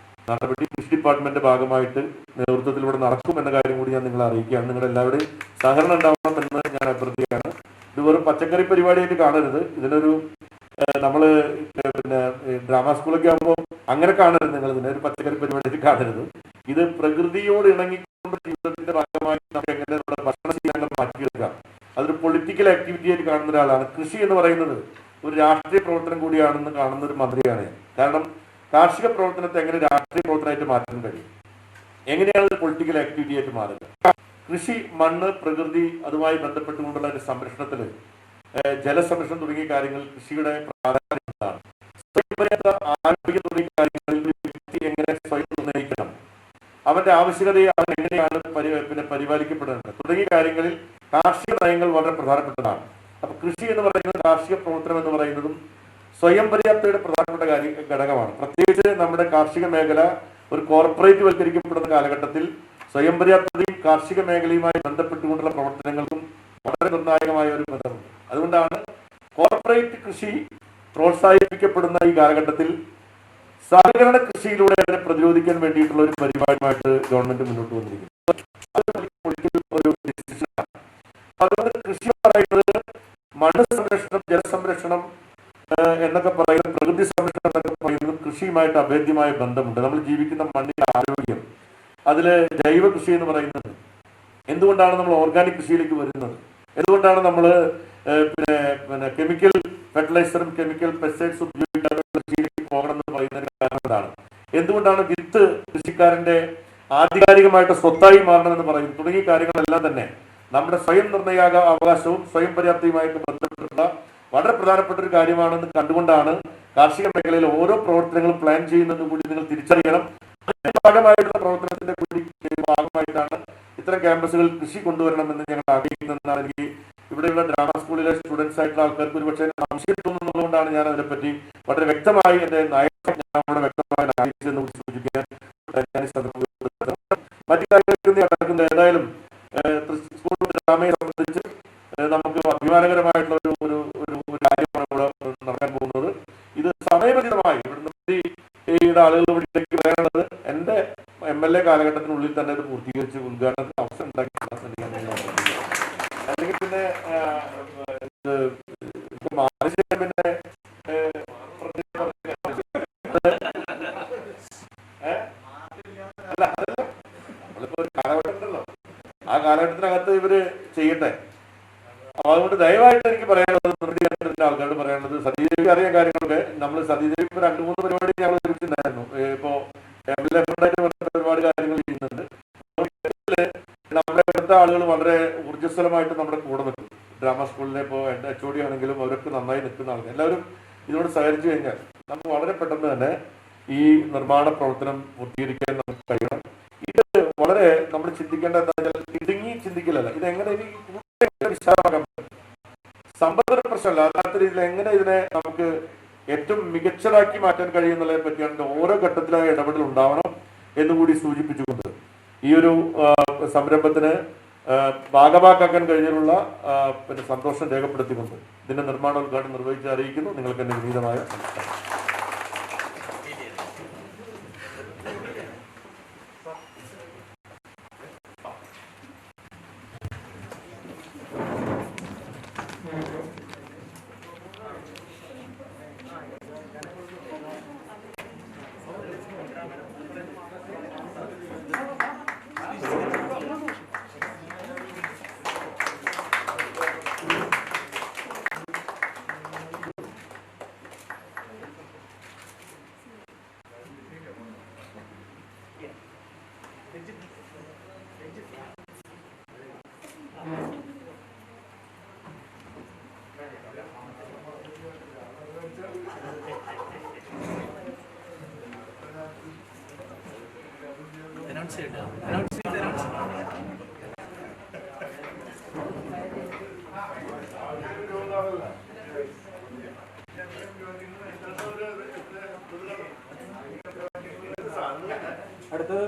നടപടി കൃഷി ഡിപ്പാർട്ട്മെന്റ് ഭാഗമായിട്ട് നേതൃത്വത്തിൽ ഇവിടെ നടക്കും എന്ന കാര്യം കൂടി ഞാൻ നിങ്ങളെ അറിയിക്കുകയാണ്. നിങ്ങളുടെ എല്ലാവരുടെയും സഹകരണം ഉണ്ടാവണം എന്ന് ഞാൻ അഭ്യർത്ഥിക്കുകയാണ്. ഇത് വെറും പച്ചക്കറി പരിപാടിയായിട്ട് കാണരുത്. ഇതിനൊരു നമ്മള് പിന്നെ ഡ്രാമ സ്കൂളൊക്കെ ആകുമ്പോൾ അങ്ങനെ കാണരുത്. നിങ്ങൾ ഇതിനെ ഒരു പച്ചക്കറി പരിപാടിയായിട്ട് കാണരുത്. ഇത് പ്രകൃതിയോട് ഇണങ്ങിക്കൊണ്ട് ജീവിതത്തിന്റെ ഭാഗമായി നമുക്ക് എങ്ങനെ നമ്മുടെ ഭക്ഷണ ശീലങ്ങൾ മാറ്റിയെടുക്കാം. അതൊരു പൊളിറ്റിക്കൽ ആക്ടിവിറ്റി ആയിട്ട് കാണുന്ന ഒരാളാണ്. കൃഷി എന്ന് പറയുന്നത് ഒരു രാഷ്ട്രീയ പ്രവർത്തനം കൂടിയാണെന്ന് കാണുന്ന ഒരു മന്ത്രിയാണ് ഞാൻ. കാരണം കാർഷിക പ്രവർത്തനത്തെ എങ്ങനെ രാഷ്ട്രീയ പ്രവർത്തനമായിട്ട് മാറ്റാൻ കഴിയും, എങ്ങനെയാണ് ഒരു പൊളിറ്റിക്കൽ ആക്ടിവിറ്റി ആയിട്ട് മാറുക. കൃഷി, മണ്ണ്, പ്രകൃതി, അതുമായി ബന്ധപ്പെട്ടുകൊണ്ടുള്ള ഒരു സംരക്ഷണത്തിൽ ജലസംരക്ഷണം തുടങ്ങിയ കാര്യങ്ങൾ കൃഷിയുടെ പ്രാധാന്യമാണ്. ആരോഗ്യം തുടങ്ങിയ കാര്യങ്ങളിൽ വ്യക്തി എങ്ങനെ സ്വയം നിർണ്ണയിക്കണം, അവന്റെ ആവശ്യകതയെ അവൻ എങ്ങനെയാണ് പരിപാലിക്കപ്പെടുന്നത് തുടങ്ങിയ കാര്യങ്ങളിൽ കാർഷിക നയങ്ങൾ വളരെ പ്രധാനപ്പെട്ടതാണ്. അപ്പൊ കൃഷി എന്ന് പറയുന്നത്, കാർഷിക പ്രവർത്തനം എന്ന് പറയുന്നതും സ്വയം പര്യാപ്തയുടെ പ്രധാനപ്പെട്ട ഘടകമാണ്. പ്രത്യേകിച്ച് നമ്മുടെ കാർഷിക മേഖല ഒരു കോർപ്പറേറ്റ് വൽക്കരിക്കപ്പെടുന്ന കാലഘട്ടത്തിൽ സ്വയം പര്യാപ്തതയും കാർഷിക മേഖലയുമായി ബന്ധപ്പെട്ടുകൊണ്ടുള്ള പ്രവർത്തനങ്ങൾക്കും വളരെ നിർണായകമായ ഒരു ബന്ധമുണ്ട്. അതുകൊണ്ടാണ് കോർപ്പറേറ്റ് കൃഷി പ്രോത്സാഹിപ്പിക്കപ്പെടുന്ന ഈ കാലഘട്ടത്തിൽ സഹകരണ കൃഷിയിലൂടെ അതിനെ പ്രതിരോധിക്കാൻ വേണ്ടിയിട്ടുള്ള ഒരു പരിപാടിയുമായിട്ട് ഗവൺമെന്റ് മുന്നോട്ട് വന്നിരിക്കുന്നത്. ഒരു ഡിസിഷനാണ്. അതുകൊണ്ട് കൃഷി പറയുന്നത് മണ്ണ് സംരക്ഷണം, ജലസംരക്ഷണം എന്നൊക്കെ പറയുന്നത്, പ്രകൃതി സംരക്ഷണം എന്നൊക്കെ പറയുന്നത് കൃഷിയുമായിട്ട് അഭേദ്യമായ ബന്ധമുണ്ട്. നമ്മൾ ജീവിക്കുന്ന മണ്ണിന്റെ ആരോഗ്യം, അതില് ജൈവ കൃഷി എന്ന് പറയുന്നത്, എന്തുകൊണ്ടാണ് നമ്മൾ ഓർഗാനിക് കൃഷിയിലേക്ക് വരുന്നത്, എന്തുകൊണ്ടാണ് നമ്മൾ പിന്നെ കെമിക്കൽ ഫെർട്ടിലൈസറും കെമിക്കൽ പെസ്റ്റിസൈഡ്സ് ഉപയോഗിക്കാതെ കൃഷിയിലേക്ക് പോകണം എന്ന് പറയുന്നതിന് കാരണം എന്താണ്, എന്തുകൊണ്ടാണ് വിത്ത് കൃഷിക്കാരന്റെ ആധികാരികമായിട്ട് സ്വത്തായി മാറണമെന്ന് പറയുന്നത് തുടങ്ങിയ കാര്യങ്ങളെല്ലാം തന്നെ നമ്മുടെ സ്വയം നിർണയ അവകാശവും സ്വയം പര്യാപ്തയുമായിട്ട് ബന്ധപ്പെട്ടുള്ള വളരെ പ്രധാനപ്പെട്ട ഒരു കാര്യമാണെന്ന് കണ്ടുകൊണ്ടാണ് കാർഷിക മേഖലയിൽ ഓരോ പ്രവർത്തനങ്ങളും പ്ലാൻ ചെയ്യുന്നത് കൂടി നിങ്ങൾ തിരിച്ചറിയണം. ഭാഗമായിട്ടുള്ള പ്രവർത്തനത്തിന്റെ കൂടി ഭാഗമായിട്ടാണ് ഇത്തരം ക്യാമ്പസുകൾ കൃഷി കൊണ്ടുവരണമെന്ന് ഞങ്ങൾ ആഗ്രഹിക്കുന്നതെന്നാണ് എനിക്ക് ഇവിടെയുള്ള ഡ്രാമ സ്കൂളിലെ സ്റ്റുഡൻസ് ആയിട്ടുള്ള ആൾക്കാർക്ക് ഒരു പക്ഷേ സംശയം തോന്നുന്നതുകൊണ്ടാണ് ഞാൻ അതിനെപ്പറ്റി വളരെ വ്യക്തമായി എന്റെ നയം ഞാൻ അവിടെ വ്യക്തമായി അറിയിച്ചെന്ന് സൂചിപ്പിക്കാൻ മറ്റു കാര്യങ്ങൾക്ക് നടക്കുന്നത്. ഏതായാലും സ്കൂൾ ഡ്രാമയെ സംബന്ധിച്ച് നമുക്ക് അഭിമാനകരമായിട്ടുള്ള ഒരു കാര്യമാണ് ഇവിടെ നടക്കാൻ പോകുന്നത്. ഇത് സമയബന്ധിതമായി ഇവിടുന്ന് ആളുകൾ ഇവിടേക്ക് വരേണ്ടത് എന്റെ MLA കാലഘട്ടത്തിനുള്ളിൽ തന്നെ ഇത് പൂർത്തീകരിച്ച് ഉദ്ഘാടനത്തിന് അവസരം ഉണ്ടാക്കി അല്ലെങ്കിൽ പിന്നെ പിന്നെ അല്ല അതല്ല, നമ്മളിപ്പോ ഒരു കാലഘട്ടം ഉണ്ടല്ലോ, ആ കാലഘട്ടത്തിനകത്ത് ഇവര് ചെയ്യട്ടെ. അപ്പൊ അതുകൊണ്ട് ദയവായിട്ട് എനിക്ക് പറയാനുള്ളത്, നിർദ്ദേശത്തിന്റെ ആൾക്കാരോട് പറയാനുള്ളത്, സതീദേവിക്ക് അറിയാൻ കാര്യങ്ങളൊക്കെ നമ്മൾ സതീദേവി 2-3 പരിപാടി ഞങ്ങൾ ഒരുമിച്ചിട്ടുണ്ടായിരുന്നു. ഇപ്പോ MLA ഫണ്ടായിട്ട് ഒരുപാട് കാര്യങ്ങൾ ചെയ്യുന്നുണ്ട്. നമ്മുടെ ഇവിടുത്തെ ആളുകൾ വളരെ ഊർജ്ജസ്വലമായിട്ട് നമ്മുടെ കൂടെ നിൽക്കും. ഡ്രാമ സ്കൂളിലെ ഇപ്പോൾ HOD ആണെങ്കിലും അവരൊക്കെ നന്നായി നിൽക്കുന്ന ആളുകൾ എല്ലാവരും ഇതിനോട് സഹകരിച്ചു കഴിഞ്ഞാൽ നമുക്ക് വളരെ പെട്ടെന്ന് തന്നെ ഈ നിർമ്മാണ പ്രവർത്തനം പൂർത്തീകരിക്കാൻ നമുക്ക് കഴിയണം. ഇത് വളരെ നമ്മൾ ചിന്തിക്കേണ്ട എന്താ വെച്ചാൽ ഇടുങ്ങി ചിന്തിക്കില്ലല്ല, ഇതെങ്ങനെ വിശാലമാക്കാൻ പറ്റും, സമ്പദ പ്രശ്നമല്ല, അല്ലാത്ത രീതിയിൽ എങ്ങനെ ഇതിനെ നമുക്ക് ഏറ്റവും മികച്ചതാക്കി മാറ്റാൻ കഴിയുന്നതിനെ പറ്റിയാണ് ഓരോ ഘട്ടത്തിലായ ഇടപെടൽ ഉണ്ടാവണം എന്നുകൂടി സൂചിപ്പിച്ചുകൊണ്ട് ഈ ഒരു സംരംഭത്തിന് ഭാഗമാക്കാൻ കഴിഞ്ഞതിനുള്ള സന്തോഷം രേഖപ്പെടുത്തിക്കൊണ്ട് ഇതിന്റെ നിർമ്മാണോദ്ഘാടനം നിർവഹിച്ച് അറിയിക്കുന്നു. നിങ്ങൾക്ക് എന്റെ വിനീതമായ announce it. അടുത്തത്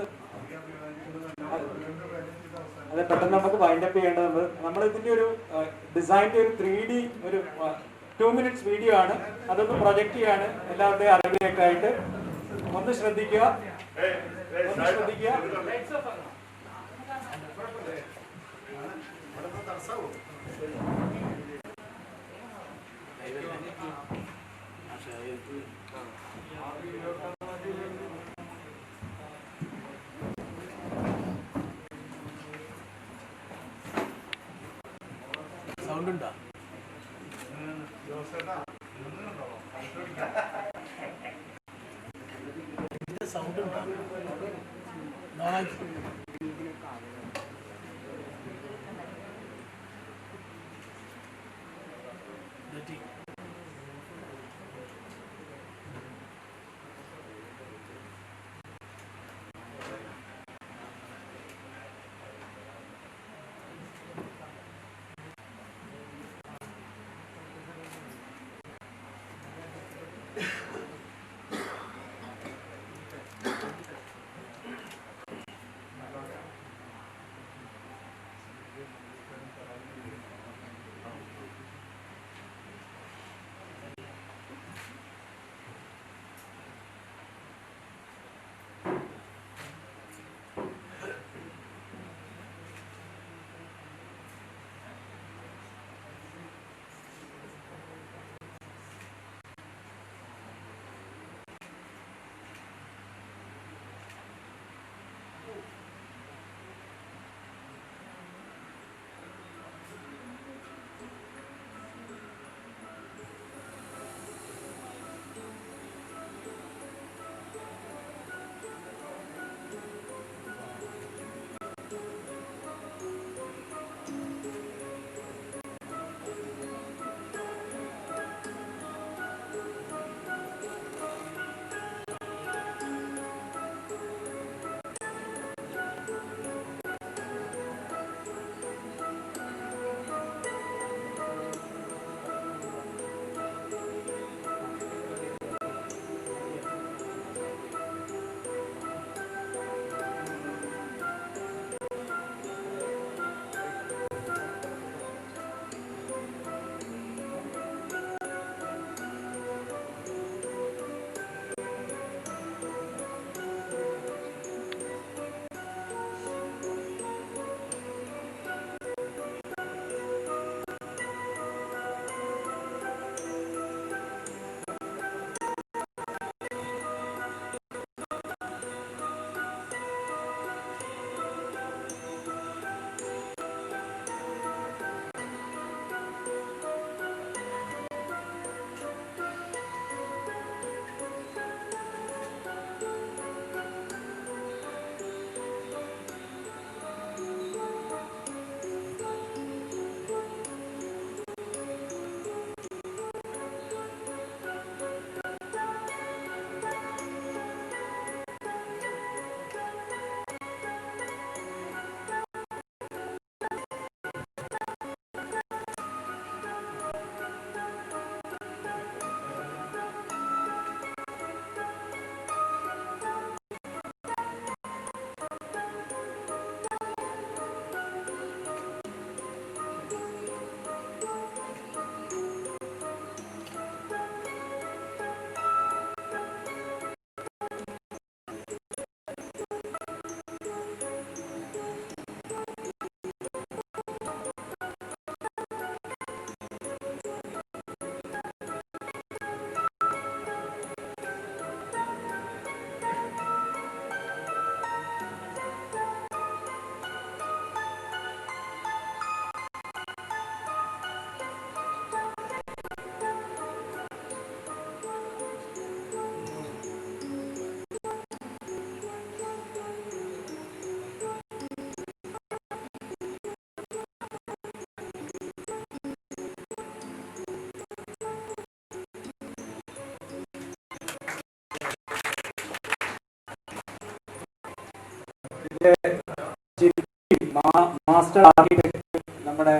അതെ, പെട്ടെന്ന് നമുക്ക് വൈൻഡപ്പ് ചെയ്യേണ്ടത്. നമ്മൾ ഇതിന്റെ ഒരു ഡിസൈൻ്റെ ഒരു 3D ഒരു 2 minutes വീഡിയോ ആണ്. അതൊന്ന് പ്രൊജക്റ്റ് ചെയ്യാണ് എല്ലാവരുടെയും അറിവിലേക്കായിട്ട്. ഒന്ന് ശ്രദ്ധിക്കുക, ഒന്ന് ശ്രദ്ധിക്കുക. സൗണ്ട് ഉണ്ടോ? സൗണ്ട് ഉണ്ടോ? മാസ്റ്റർ ആർക്കിടെക്ട്, നമ്മുടെ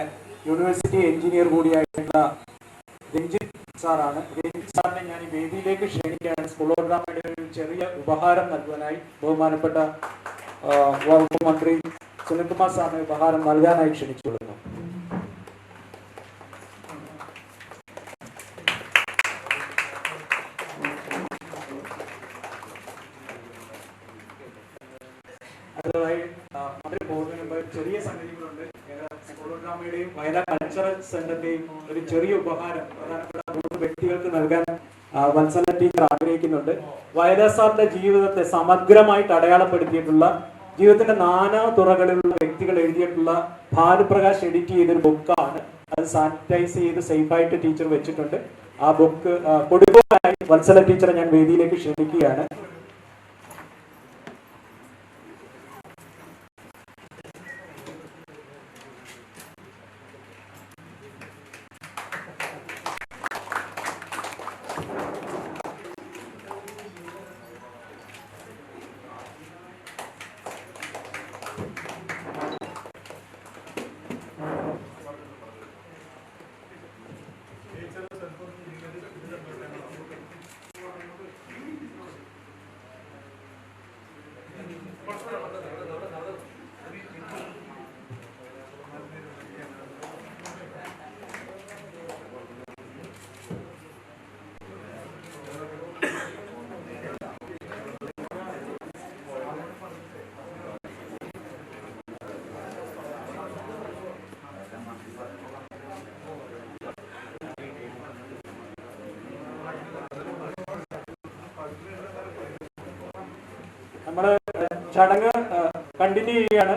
യൂണിവേഴ്സിറ്റി എഞ്ചിനീയർ കൂടിയായിട്ടുള്ള രഞ്ജിത്ത് സാറാണ്. രഞ്ജിത്ത് സാറിനെ ഞാൻ ഈ വേദിയിലേക്ക് ക്ഷണിക്കുകയാണ്. സ്കൂൾ ഓഫ് ഡ്രാമയുടെ ഒരു ചെറിയ ഉപഹാരം നൽകുവാനായി ബഹുമാനപ്പെട്ട വകുപ്പ് മന്ത്രി സുനിൽകുമാർ സാറിന് ഉപഹാരം നൽകാനായി ക്ഷണിച്ചുകൊള്ളുന്നു. അടുത്തതായി മന്ത്രി പോകുന്നതിന് മുമ്പ് ചെറിയ സംഗതികളുണ്ട്. സ്കൂൾ ഓഫ് ഡ്രാമയുടെയും വയല കൾച്ചറൽ സെന്ററിന്റെയും ഒരു ചെറിയ ഉപഹാരം പ്രധാനപ്പെട്ട 3 വ്യക്തികൾക്ക് നൽകാൻ വത്സല ടീച്ചർ ആഗ്രഹിക്കുന്നുണ്ട്. വയല സാറിന്റെ ജീവിതത്തെ സമഗ്രമായിട്ട് അടയാളപ്പെടുത്തിയിട്ടുള്ള ജീവിതത്തിന്റെ നാനാ തുറകളിലുള്ള വ്യക്തികൾ എഴുതിയിട്ടുള്ള ഭാനുപ്രകാശ് എഡിറ്റ് ചെയ്തൊരു ബുക്കാണ്. അത് സാനിറ്റൈസ് ചെയ്ത് സേഫായിട്ട് ടീച്ചർ വെച്ചിട്ടുണ്ട്. ആ ബുക്ക് കൊടുക്കാനായി വത്സല ടീച്ചറെ ഞാൻ വേദിയിലേക്ക് ക്ഷണിക്കുകയാണ്. നമ്മള് ചടങ്ങ് കണ്ടിന്യൂ ചെയ്യാണ്.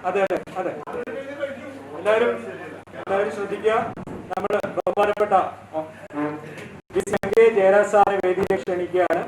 അതെ അതെ അതെ എല്ലാവരും ശ്രദ്ധിക്കുക. നമ്മൾ ബഹുമാനപ്പെട്ട ജയരാജ് സാറെ വേദിയിലേക്ക് ക്ഷണിക്കുകയാണ്.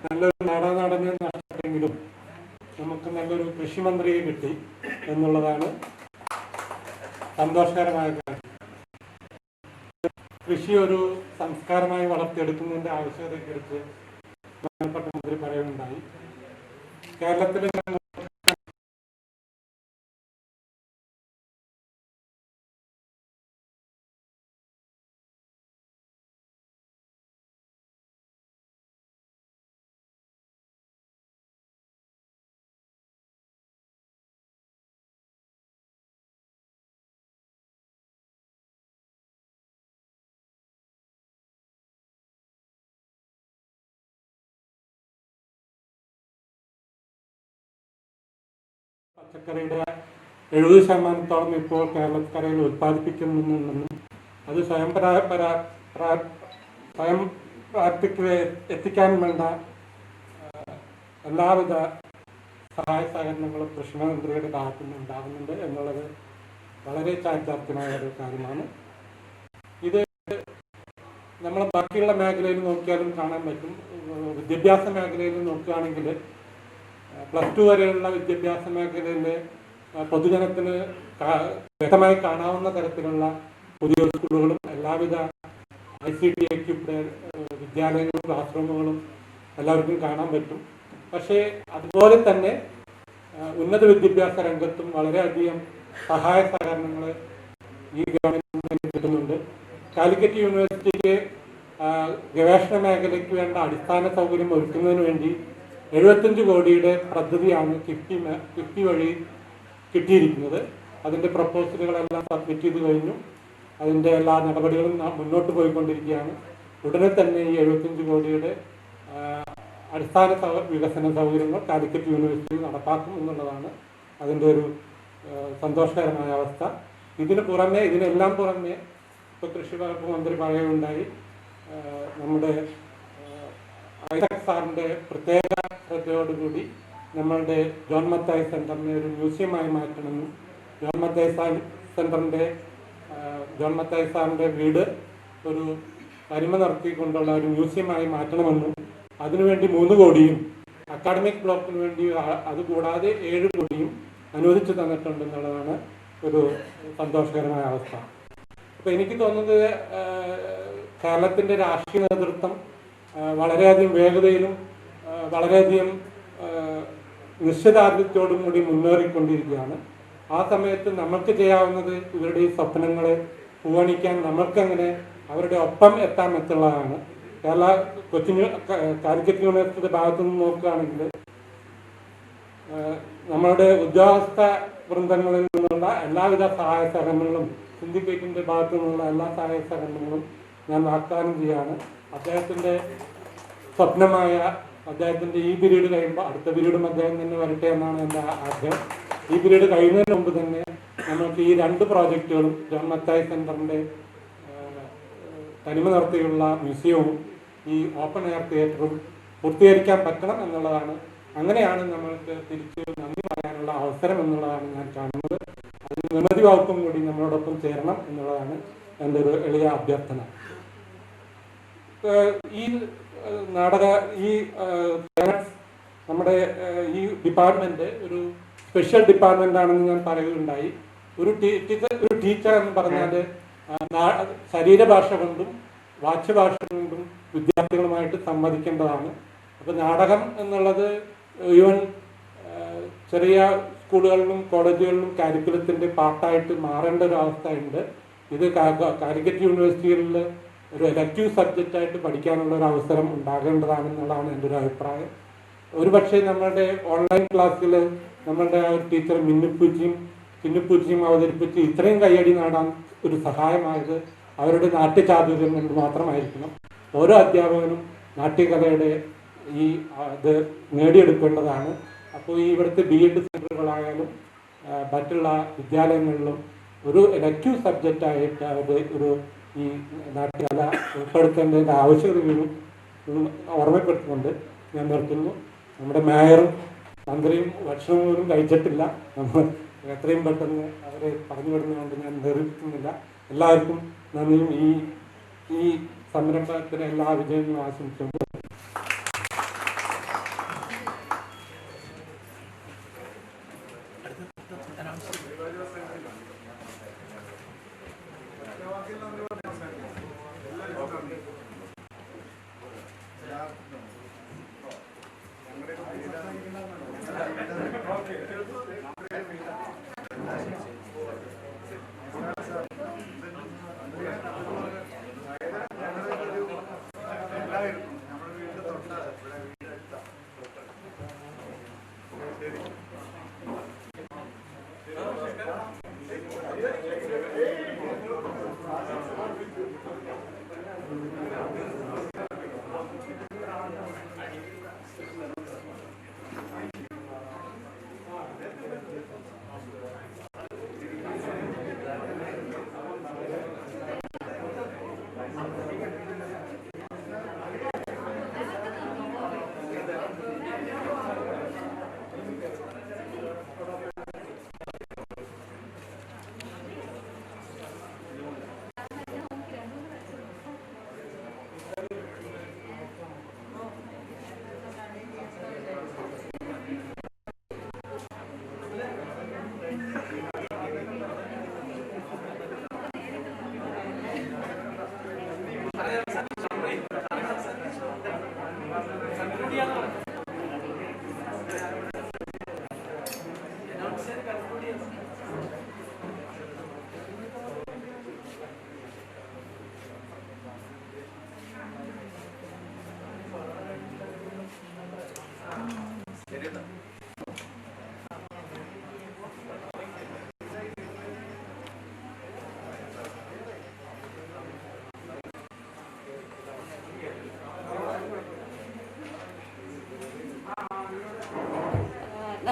നല്ലൊരു നാടകനാടനെ നഷ്ടപ്പെട്ടെങ്കിലും നമുക്ക് നല്ലൊരു കൃഷിമന്ത്രിയെ കിട്ടി എന്നുള്ളതാണ് സന്തോഷകരമായ കാര്യം. കൃഷി ഒരു സംസ്കാരമായി വളർത്തിയെടുക്കുന്നതിൻ്റെ ആവശ്യകതയെക്കുറിച്ച് ബഹുമാനപ്പെട്ട മന്ത്രി പറയുകയുണ്ടായി. കേരളത്തിലെ പച്ചക്കറിയുടെ 70% ഇപ്പോൾ കേരളക്കരയിൽ ഉത്പാദിപ്പിക്കുന്നുണ്ടെന്നും അത് സ്വയം പ്രാപ്തിക്ക് എത്തിക്കാൻ വേണ്ട എല്ലാവിധ സഹായ സഹകരണങ്ങളും കൃഷിമന്ത്രിയുടെ ഭാഗത്തു നിന്ന് ഉണ്ടാകുന്നുണ്ട് എന്നുള്ളത് വളരെ ചാരിതാർത്ഥ്യമായ ഒരു കാര്യമാണ്. ഇത് നമ്മൾ ബാക്കിയുള്ള മേഖലയിൽ നോക്കിയാലും കാണാൻ പറ്റും. വിദ്യാഭ്യാസ മേഖലയിൽ നോക്കുകയാണെങ്കിൽ +2 വരെയുള്ള വിദ്യാഭ്യാസ മേഖലയിലെ പൊതുജനത്തിന് വ്യക്തമായി കാണാവുന്ന തരത്തിലുള്ള പുതിയ സ്കൂളുകളും എല്ലാവിധ ICT എക്യുപ്ഡ് വിദ്യാലയങ്ങളും ക്ലാസ് റൂമുകളും എല്ലാവർക്കും കാണാൻ പറ്റും. പക്ഷേ അതുപോലെ തന്നെ ഉന്നത വിദ്യാഭ്യാസ രംഗത്തും വളരെയധികം സഹായ സഹകരണങ്ങൾ ഈ ഗവൺമെന്റ് കിട്ടുന്നുണ്ട്. കാലിക്കറ്റ് യൂണിവേഴ്സിറ്റിക്ക് ഗവേഷണ മേഖലയ്ക്ക് വേണ്ട അടിസ്ഥാന സൗകര്യം ഒരുക്കുന്നതിന് വേണ്ടി 75 കോടിയുടെ പദ്ധതിയാണ് കിഫ്ബി വഴി കിട്ടിയിരിക്കുന്നത്. അതിൻ്റെ പ്രപ്പോസലുകളെല്ലാം സബ്മിറ്റ് ചെയ്ത് കഴിഞ്ഞു. അതിൻ്റെ എല്ലാ നടപടികളും മുന്നോട്ട് പോയിക്കൊണ്ടിരിക്കുകയാണ്. ഉടനെ തന്നെ ഈ 75 കോടിയുടെ അടിസ്ഥാന വികസന സൗകര്യങ്ങൾ കാലിക്കറ്റ് യൂണിവേഴ്സിറ്റി നടപ്പാക്കും എന്നുള്ളതാണ് അതിൻ്റെ ഒരു സന്തോഷകരമായ അവസ്ഥ. ഇതിനെല്ലാം പുറമെ ഇപ്പോൾ കൃഷി വകുപ്പ് മന്ത്രി പറയുകയുണ്ടായി, നമ്മുടെ ഐസക് സാറിൻ്റെ പ്രത്യേക ശ്രദ്ധയോടുകൂടി നമ്മളുടെ ജോൺ മത്തായി സെൻറ്ററിനെ ഒരു മ്യൂസിയമായി മാറ്റണമെന്നും ജോൺ മത്തായി സാറിൻ്റെ വീട് ഒരു തനിമ നടത്തിക്കൊണ്ടുള്ള ഒരു മ്യൂസിയമായി മാറ്റണമെന്നും അതിനുവേണ്ടി 3 കോടിയും അക്കാഡമിക് ബ്ലോക്കിന് വേണ്ടി അതുകൂടാതെ 7 കോടിയും അനുവദിച്ചു തന്നിട്ടുണ്ടെന്നുള്ളതാണ് ഒരു സന്തോഷകരമായ അവസ്ഥ. അപ്പോൾ എനിക്ക് തോന്നുന്നത് കേരളത്തിൻ്റെ രാഷ്ട്രീയ നേതൃത്വം വളരെയധികം വേഗതയിലും വളരെയധികം നിശ്ചയദാർഢ്യത്തോടും കൂടി മുന്നേറിക്കൊണ്ടിരിക്കുകയാണ്. ആ സമയത്ത് നമ്മൾക്ക് ചെയ്യാവുന്നത് ഇവരുടെ ഈ സ്വപ്നങ്ങളെ പൂവണിക്കാൻ നമ്മൾക്കങ്ങനെ അവരുടെ ഒപ്പം എത്താൻ എന്നുള്ളതാണ്. കാലിക്കറ്റ് യൂണിവേഴ്സിറ്റിയുടെ ഭാഗത്തു നിന്ന് നോക്കുകയാണെങ്കിൽ നമ്മളുടെ ഉദ്യോഗസ്ഥ വൃന്ദങ്ങളിൽ നിന്നുള്ള എല്ലാവിധ സഹായ സഹകരണങ്ങളും സിൻഡിക്കേറ്റിൻ്റെ ഭാഗത്തു നിന്നുള്ള എല്ലാ സഹായ സഹകരണങ്ങളും ഞാൻ വാഗ്ദാനം ചെയ്യുകയാണ്. അദ്ദേഹത്തിൻ്റെ സ്വപ്നമായ അദ്ദേഹത്തിൻ്റെ ഈ പീരീഡ് കഴിയുമ്പോൾ അടുത്ത പീരീഡും അദ്ദേഹം തന്നെ വരട്ടെ എന്നാണ് എൻ്റെ ആഗ്രഹം. ഈ പീരീഡ് കഴിയുന്നതിന് മുമ്പ് തന്നെ നമുക്ക് ഈ 2 പ്രോജക്റ്റുകളും ജോൺ മത്തായി സെൻറ്ററിൻ്റെ തനിമ നടത്തിയുള്ള മ്യൂസിയവും ഈ ഓപ്പൺ എയർ തിയേറ്ററും പൂർത്തീകരിക്കാൻ പറ്റണം എന്നുള്ളതാണ്. അങ്ങനെയാണ് നമ്മൾക്ക് തിരിച്ച് നന്ദി പറയാനുള്ള അവസരം എന്നുള്ളതാണ് ഞാൻ കാണുന്നത്. അതിന് നിർമ്മിതി വകുപ്പും കൂടി നമ്മളോടൊപ്പം ചേരണം എന്നുള്ളതാണ് എൻ്റെ ഒരു എളിയ അഭ്യർത്ഥന. നമ്മുടെ ഈ ഡിപ്പാർട്ട്മെന്റ് ഒരു സ്പെഷ്യൽ ഡിപ്പാർട്ട്മെന്റ് ആണെന്ന് ഞാൻ പറയുകയുണ്ടായി. ഒരു ടീച്ചർ എന്ന് പറഞ്ഞാൽ ശരീരഭാഷ കൊണ്ടും വാച്യഭാഷ കൊണ്ടും വിദ്യാർത്ഥികളുമായിട്ട് സംവദിക്കേണ്ടതാണ്. അപ്പോൾ നാടകം എന്നുള്ളത് ഈവൻ ചെറിയ സ്കൂളുകളിലും കോളേജുകളിലും കരിക്കുലത്തിൻ്റെ പാർട്ടായിട്ട് മാറേണ്ട ഒരു അവസ്ഥയുണ്ട്. ഇത് കാലിക്കറ്റ് യൂണിവേഴ്സിറ്റികളിൽ ഒരു എലക്റ്റീവ് സബ്ജക്റ്റായിട്ട് പഠിക്കാനുള്ള ഒരു അവസരം ഉണ്ടാകേണ്ടതാണെന്നുള്ളതാണ് എൻ്റെ ഒരു അഭിപ്രായം. ഒരുപക്ഷെ നമ്മളുടെ ഓൺലൈൻ ക്ലാസ്സിൽ നമ്മളുടെ ആ ഒരു ടീച്ചർ പിന്നിപ്പൂച്ചിയും അവതരിപ്പിച്ച് ഇത്രയും കയ്യടി നേടാൻ ഒരു സഹായമായത് അവരുടെ നാട്യചാതുര്യം കൊണ്ട് മാത്രമായിരിക്കണം. ഓരോ അധ്യാപകനും നാട്യകലയുടെ ഈ ഇത് നേടിയെടുക്കേണ്ടതാണ്. അപ്പോൾ ഈ ഇവിടുത്തെ BEd സെൻ്ററുകളായാലും മറ്റുള്ള വിദ്യാലയങ്ങളിലും ഒരു എലക്റ്റീവ് സബ്ജക്റ്റായിട്ട് അത് ഒരു ഈ നാട്യകല ഉൾപ്പെടുത്തേണ്ടതിൻ്റെ ആവശ്യകതകളും ഓർമ്മപ്പെടുത്തിക്കൊണ്ട് ഞാൻ നിർത്തുന്നു. നമ്മുടെ മേയറും മന്ത്രിയും ഭക്ഷണം പോലും കഴിച്ചിട്ടില്ല. നമ്മൾ എത്രയും പെട്ടെന്ന് അവരെ പറഞ്ഞു വിടുന്നതുകൊണ്ട് ഞാൻ നിർമ്മിക്കുന്നില്ല. എല്ലാവർക്കും നന്ദിയും ഈ സംരംഭത്തിന് എല്ലാ വിജയങ്ങളും ആശംസിക്കുന്നു.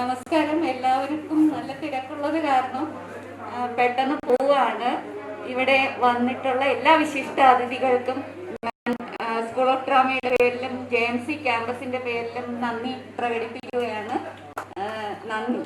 നമസ്കാരം. എല്ലാവർക്കും നല്ല തിരക്കുള്ളത് കാരണം പെട്ടെന്ന് പോവാണ്. ഇവിടെ വന്നിട്ടുള്ള എല്ലാ വിശിഷ്ട അതിഥികൾക്കും സ്കൂൾ ഓഫ് ഡ്രാമയുടെ പേരിലും JMC ക്യാമ്പസിന്റെ പേരിലും നന്ദി പ്രകടിപ്പിക്കുകയാണ്. നന്ദി.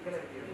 കുട്ടികളെത്തിയത്